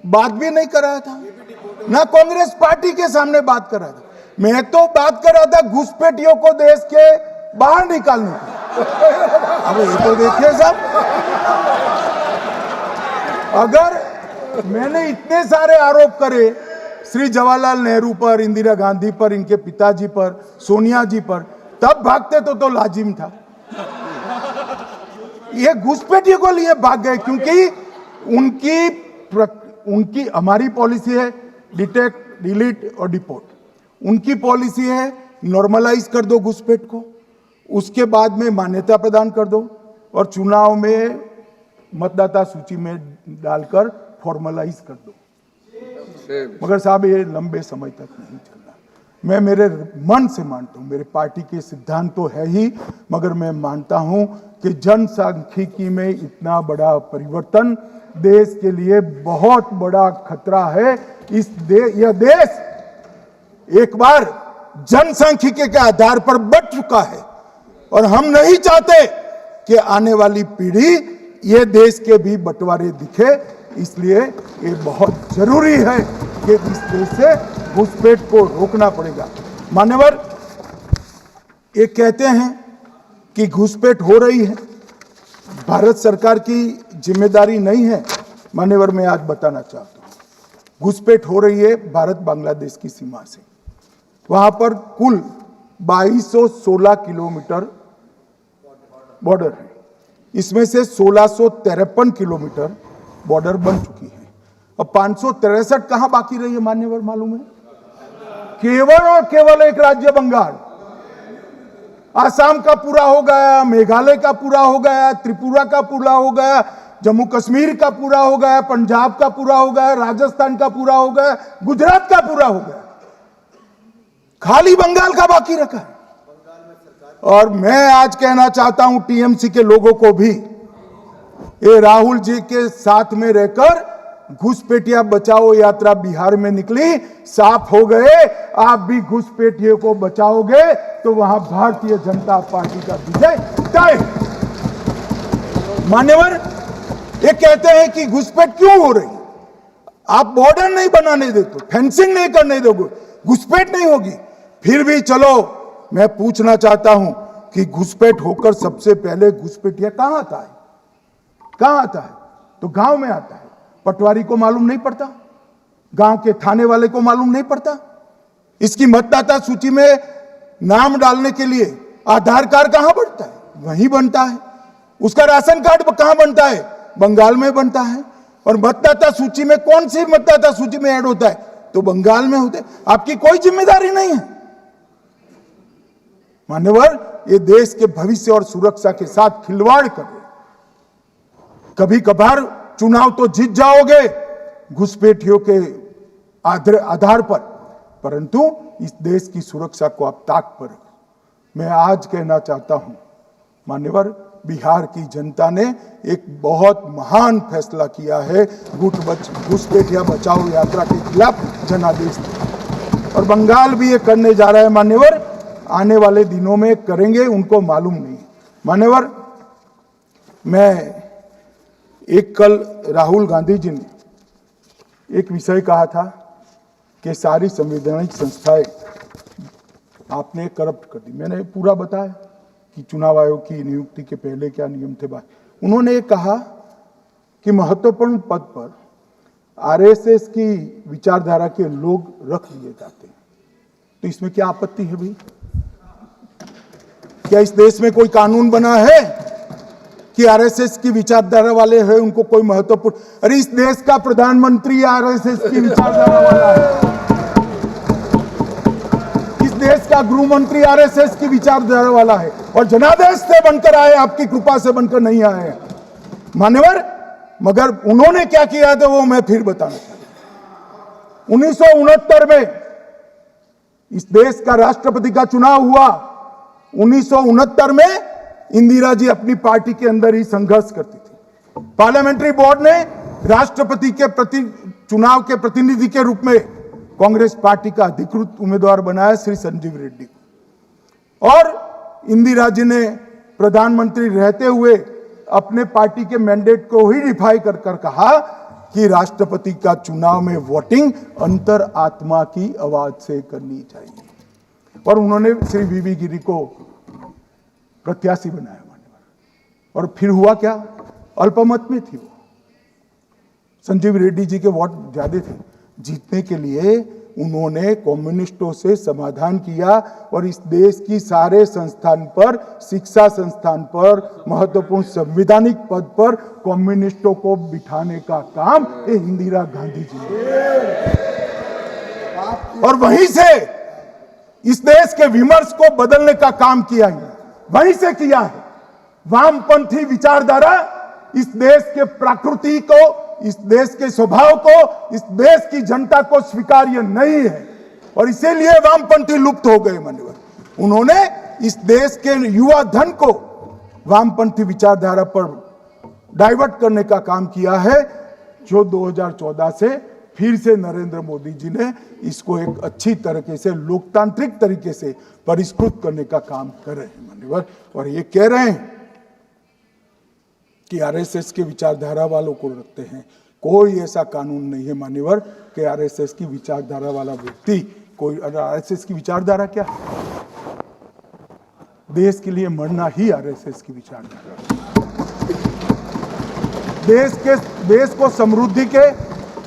बात भी नहीं कर रहा था, ना कांग्रेस पार्टी के सामने बात कर रहा था। मैं तो बात कर रहा था घुसपैठियों को देश के बाहर निकालने की। अब ये तो देखिए साहब, अगर मैंने इतने सारे आरोप करे श्री जवाहरलाल नेहरू पर, इंदिरा गांधी पर, इनके पिताजी पर, सोनिया जी पर, तब भागते तो लाजिम था। ये घुसपैठियों को लिए भाग गए क्योंकि उनकी हमारी पॉलिसी है डिटेक्ट, डिलीट और डिपोर्ट। उनकी पॉलिसी है नॉर्मलाइज कर दो घुसपैठ को, उसके बाद में मान्यता प्रदान कर दो और चुनाव में मतदाता सूची में डालकर फॉर्मलाइज कर दो। मगर साहब ये लंबे समय तक नहीं चलना। मैं मेरे मन से मानता हूं, मेरे पार्टी के सिद्धांत तो है ही, मगर मैं मानता हूं कि जनसांख्यिकी में इतना बड़ा परिवर्तन देश के लिए बहुत बड़ा खतरा है। यह देश एक बार जनसांख्यिकी के आधार पर बढ़ चुका है और हम नहीं चाहते कि आने वाली पीढ़ी ये देश के भी बंटवारे दिखे। इसलिए ये बहुत जरूरी है कि इस देश से घुसपैठ को रोकना पड़ेगा। मान्यवर, ये कहते हैं कि घुसपैठ हो रही है, भारत सरकार की जिम्मेदारी नहीं है। मान्यवर, मैं आज बताना चाहता हूं, घुसपैठ हो रही है भारत बांग्लादेश की सीमा से। वहां पर कुल 2216 किलोमीटर बॉर्डर है, इसमें से 1653 किलोमीटर बॉर्डर बन चुकी है। अब 563 कहां बाकी रही है मान्यवर मालूम है? केवल और केवल एक राज्य बंगाल। आसाम का पूरा हो गया, मेघालय का पूरा हो गया, त्रिपुरा का पूरा हो गया, जम्मू कश्मीर का पूरा हो गया, पंजाब का पूरा हो गया, राजस्थान का पूरा हो गया, गुजरात का पूरा हो गया, खाली बंगाल का बाकी रखा है। और मैं आज कहना चाहता हूं टीएमसी के लोगों को भी, ये राहुल जी के साथ में रहकर घुसपैठिया बचाओ यात्रा बिहार में निकली, साफ हो गए। आप भी घुसपैठियों को बचाओगे तो वहां भारतीय जनता पार्टी का विजय तय। मान्यवर, ये कहते हैं कि घुसपैठ क्यों हो रही? आप बॉर्डर नहीं बनाने देते, फेंसिंग नहीं करने दोगे, घुसपैठ नहीं होगी। फिर भी चलो, मैं पूछना चाहता हूं कि घुसपैठ होकर सबसे पहले घुसपैठिया कहां आता है? कहां आता है? तो गांव में आता है। पटवारी को मालूम नहीं पड़ता, गांव के थाने वाले को मालूम नहीं पड़ता। इसकी मतदाता सूची में नाम डालने के लिए आधार कार्ड कहां बनता है? वहीं बनता है। उसका राशन कार्ड कहां बनता है? बंगाल में बनता है। और मतदाता सूची में कौन सी मतदाता सूची में ऐड होता है? तो बंगाल में होते। आपकी कोई जिम्मेदारी नहीं है। मान्यवर, ये देश के भविष्य और सुरक्षा के साथ खिलवाड़ कर रहे। कभी कभार चुनाव तो जीत जाओगे घुसपैठियों के आधार पर, परंतु इस देश की सुरक्षा को आप ताक पर रखो। मैं आज कहना चाहता हूं मान्यवर, बिहार की जनता ने एक बहुत महान फैसला किया है घुसपैठिया बचाओ यात्रा के खिलाफ जनादेश, और बंगाल भी ये करने जा रहा है। मान्यवर, आने वाले दिनों में करेंगे, उनको मालूम नहीं। मान्यवर, मैं एक कल राहुल गांधी जी ने एक विषय कहा था कि सारी संवैधानिक संस्थाएं आपने करप्ट कर दी। मैंने पूरा बताया कि चुनाव आयोग की नियुक्ति के पहले क्या नियम थे। उन्होंने ये कहा कि महत्वपूर्ण पद पर आरएसएस की विचारधारा के लोग रख दिए जाते हैं। तो इसमें क्या आपत्ति है भाई? क्या इस देश में कोई कानून बना है कि आरएसएस की विचारधारा वाले हैं उनको कोई महत्वपूर्ण? अरे इस देश का प्रधानमंत्री आरएसएस की विचारधारा वाला है, इस देश का गृह मंत्री आरएसएस की विचारधारा वाला है, और जनादेश से बनकर आए, आपकी कृपा से बनकर नहीं आए मान्यवर। मगर उन्होंने क्या किया था वो मैं फिर बताना चाहता हूं। 1969 में इस देश का राष्ट्रपति का चुनाव हुआ। 1969 में इंदिरा जी अपनी पार्टी के अंदर ही संघर्ष करती थी। पार्लियामेंट्री बोर्ड ने राष्ट्रपति के चुनाव के प्रतिनिधि के रूप में कांग्रेस पार्टी का अधिकृत उम्मीदवार बनाया श्री संजीव रेड्डी को, और इंदिरा जी ने प्रधानमंत्री रहते हुए अपने पार्टी के मैंडेट को ही डिफाई कर कहा कि राष्ट्रपति का चुनाव में वोटिंग अंतर आत्मा की आवाज से करनी चाहिए, और उन्होंने श्री वीवी गिरी को प्रत्याशी बनाया मान्यवर। और फिर हुआ क्या? अल्पमत में थी वो। संजीव रेड्डी जी के वोट ज्यादा थे। जीतने के लिए उन्होंने कम्युनिस्टों से समाधान किया और इस देश की सारे संस्थान पर, शिक्षा संस्थान पर, महत्वपूर्ण संवैधानिक पद पर कम्युनिस्टों को बिठाने का काम ये इंदिरा गांधी जी ने, और वहीं से इस देश के विमर्श को बदलने का काम किया है, वहीं से किया है। वामपंथी विचारधारा इस देश के प्रकृति को, इस देश के स्वभाव को, इस देश की जनता को स्वीकार्य नहीं है और इसीलिए वामपंथी लुप्त हो गए। माननीय उन्होंने इस देश के युवा धन को वामपंथी विचारधारा पर डाइवर्ट करने का काम किया है, जो 2014 से फिर से नरेंद्र मोदी जी ने इसको एक अच्छी तरीके से, लोकतांत्रिक तरीके से परिष्कृत करने का काम कर रहे हैं माननीय। और ये कह रहे हैं कि आरएसएस के विचारधारा वालों को रखते हैं। कोई ऐसा कानून नहीं है मान्यवर कि आरएसएस की विचारधारा वाला व्यक्ति कोई, आरएसएस की विचारधारा क्या है? देश के लिए मरना ही आरएसएस की विचारधारा। देश को समृद्धि के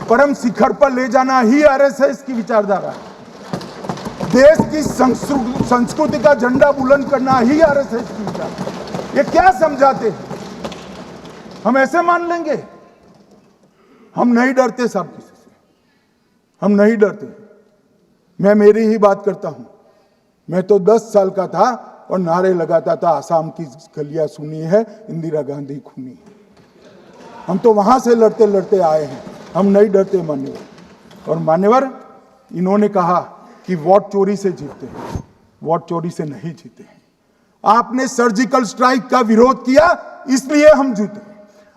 परम शिखर पर ले जाना ही आरएसएस की विचारधारा है। देश की संस्कृति का झंडा बुलंद करना ही आरएसएस की विचारधारा। ये क्या समझाते हैं? हम ऐसे मान लेंगे? हम नहीं डरते साहब किसी से, हम नहीं डरते। मैं मेरी ही बात करता हूं। मैं तो 10 साल का था और नारे लगाता था, आसाम की गलियां सुनी है, इंदिरा गांधी खूनी है। हम तो वहां से लड़ते लड़ते आए हैं, हम नहीं डरते मान्यवर। और मान्यवर, इन्होंने कहा कि वोट चोरी से जीतते हैं, वोट चोरी से नहीं जीते हैं। आपने सर्जिकल स्ट्राइक का विरोध किया, इसलिए हम जीते।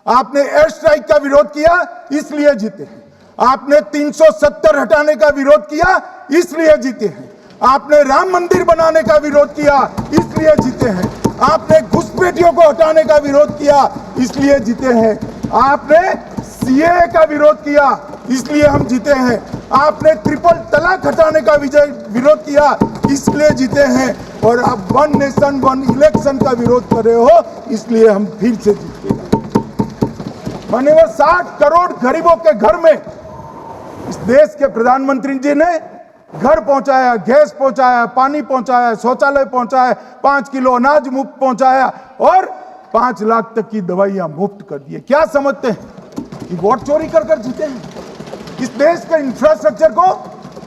आपने एयर स्ट्राइक का विरोध किया, इसलिए जीते हैं। आपने 370 हटाने का विरोध किया, इसलिए जीते हैं। आपने राम मंदिर बनाने का विरोध किया, इसलिए जीते हैं। आपने घुसपैठियों को हटाने का विरोध किया, इसलिए जीते हैं। आपने सीएए का विरोध किया, इसलिए हम जीते हैं। आपने ट्रिपल तलाक हटाने का विरोध किया, इसलिए जीते हैं। और आप 1 नेशन 1 इलेक्शन का विरोध कर रहे हो, इसलिए हम फिर से जीते हैं। माननीय 60 करोड़ गरीबों के घर में इस देश के प्रधानमंत्री जी ने घर पहुंचाया, गैस पहुंचाया, पानी पहुंचाया, शौचालय पहुंचाया, 5 किलो अनाज मुफ्त पहुंचाया और 5 लाख तक की दवाइयां मुफ्त कर दी। क्या समझते हैं कि वोट चोरी कर कर जीते हैं? इस देश के इंफ्रास्ट्रक्चर को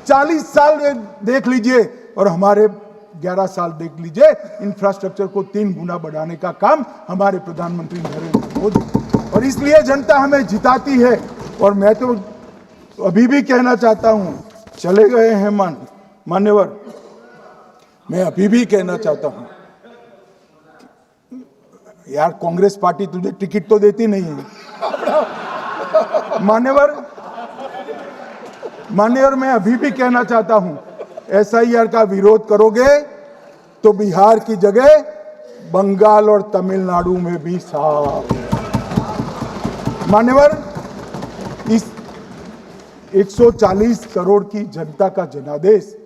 40 साल देख लीजिए और हमारे 11 साल देख लीजिए, इंफ्रास्ट्रक्चर को 3 गुना बढ़ाने का काम हमारे प्रधानमंत्री नरेंद्र मोदी, और इसलिए जनता हमें जिताती है। और मैं तो अभी भी कहना चाहता हूं, चले गए हैं मान्यवर, मैं अभी भी कहना चाहता हूं, यार कांग्रेस पार्टी तुझे टिकट तो देती नहीं है मान्यवर। मैं अभी भी कहना चाहता हूं, एसआईआर का विरोध करोगे तो बिहार की जगह बंगाल और तमिलनाडु में भी साफ। मान्यवर, इस 140 करोड़ की जनता का जनादेश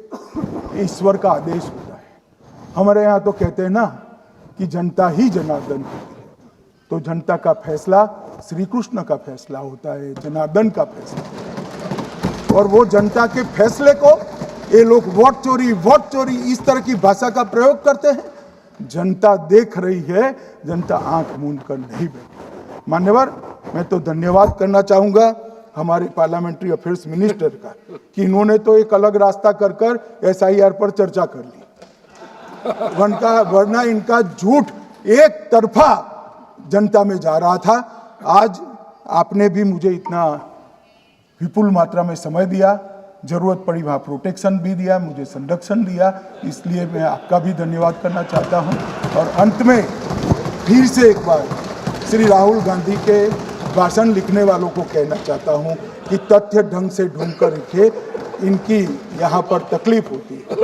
ईश्वर का आदेश होता है। हमारे यहाँ तो कहते हैं ना कि जनता ही जनार्दन होती है, तो जनता का फैसला श्री कृष्ण का फैसला होता है, जनार्दन का फैसला। और वो जनता के फैसले को ये लोग वोट चोरी इस तरह की भाषा का प्रयोग करते हैं। जनता देख रही है, जनता आंख मूंद कर नहीं बैठी। मान्यवर, मैं तो धन्यवाद करना चाहूंगा हमारे पार्लियामेंट्री अफेयर्स मिनिस्टर का कि इन्होंने तो एक अलग रास्ता कर एसआईआर पर चर्चा कर ली, वरना इनका झूठ एक तरफा जनता में जा रहा था। आज आपने भी मुझे इतना विपुल मात्रा में समय दिया, जरूरत पड़ी वहाँ प्रोटेक्शन भी दिया, मुझे संरक्षण दिया, इसलिए मैं आपका भी धन्यवाद करना चाहता हूँ। और अंत में फिर से एक बार श्री राहुल गांधी के भाषण लिखने वालों को कहना चाहता हूँ कि तथ्य ढंग से ढूंढ कर लिखे, इनकी यहाँ पर तकलीफ होती है।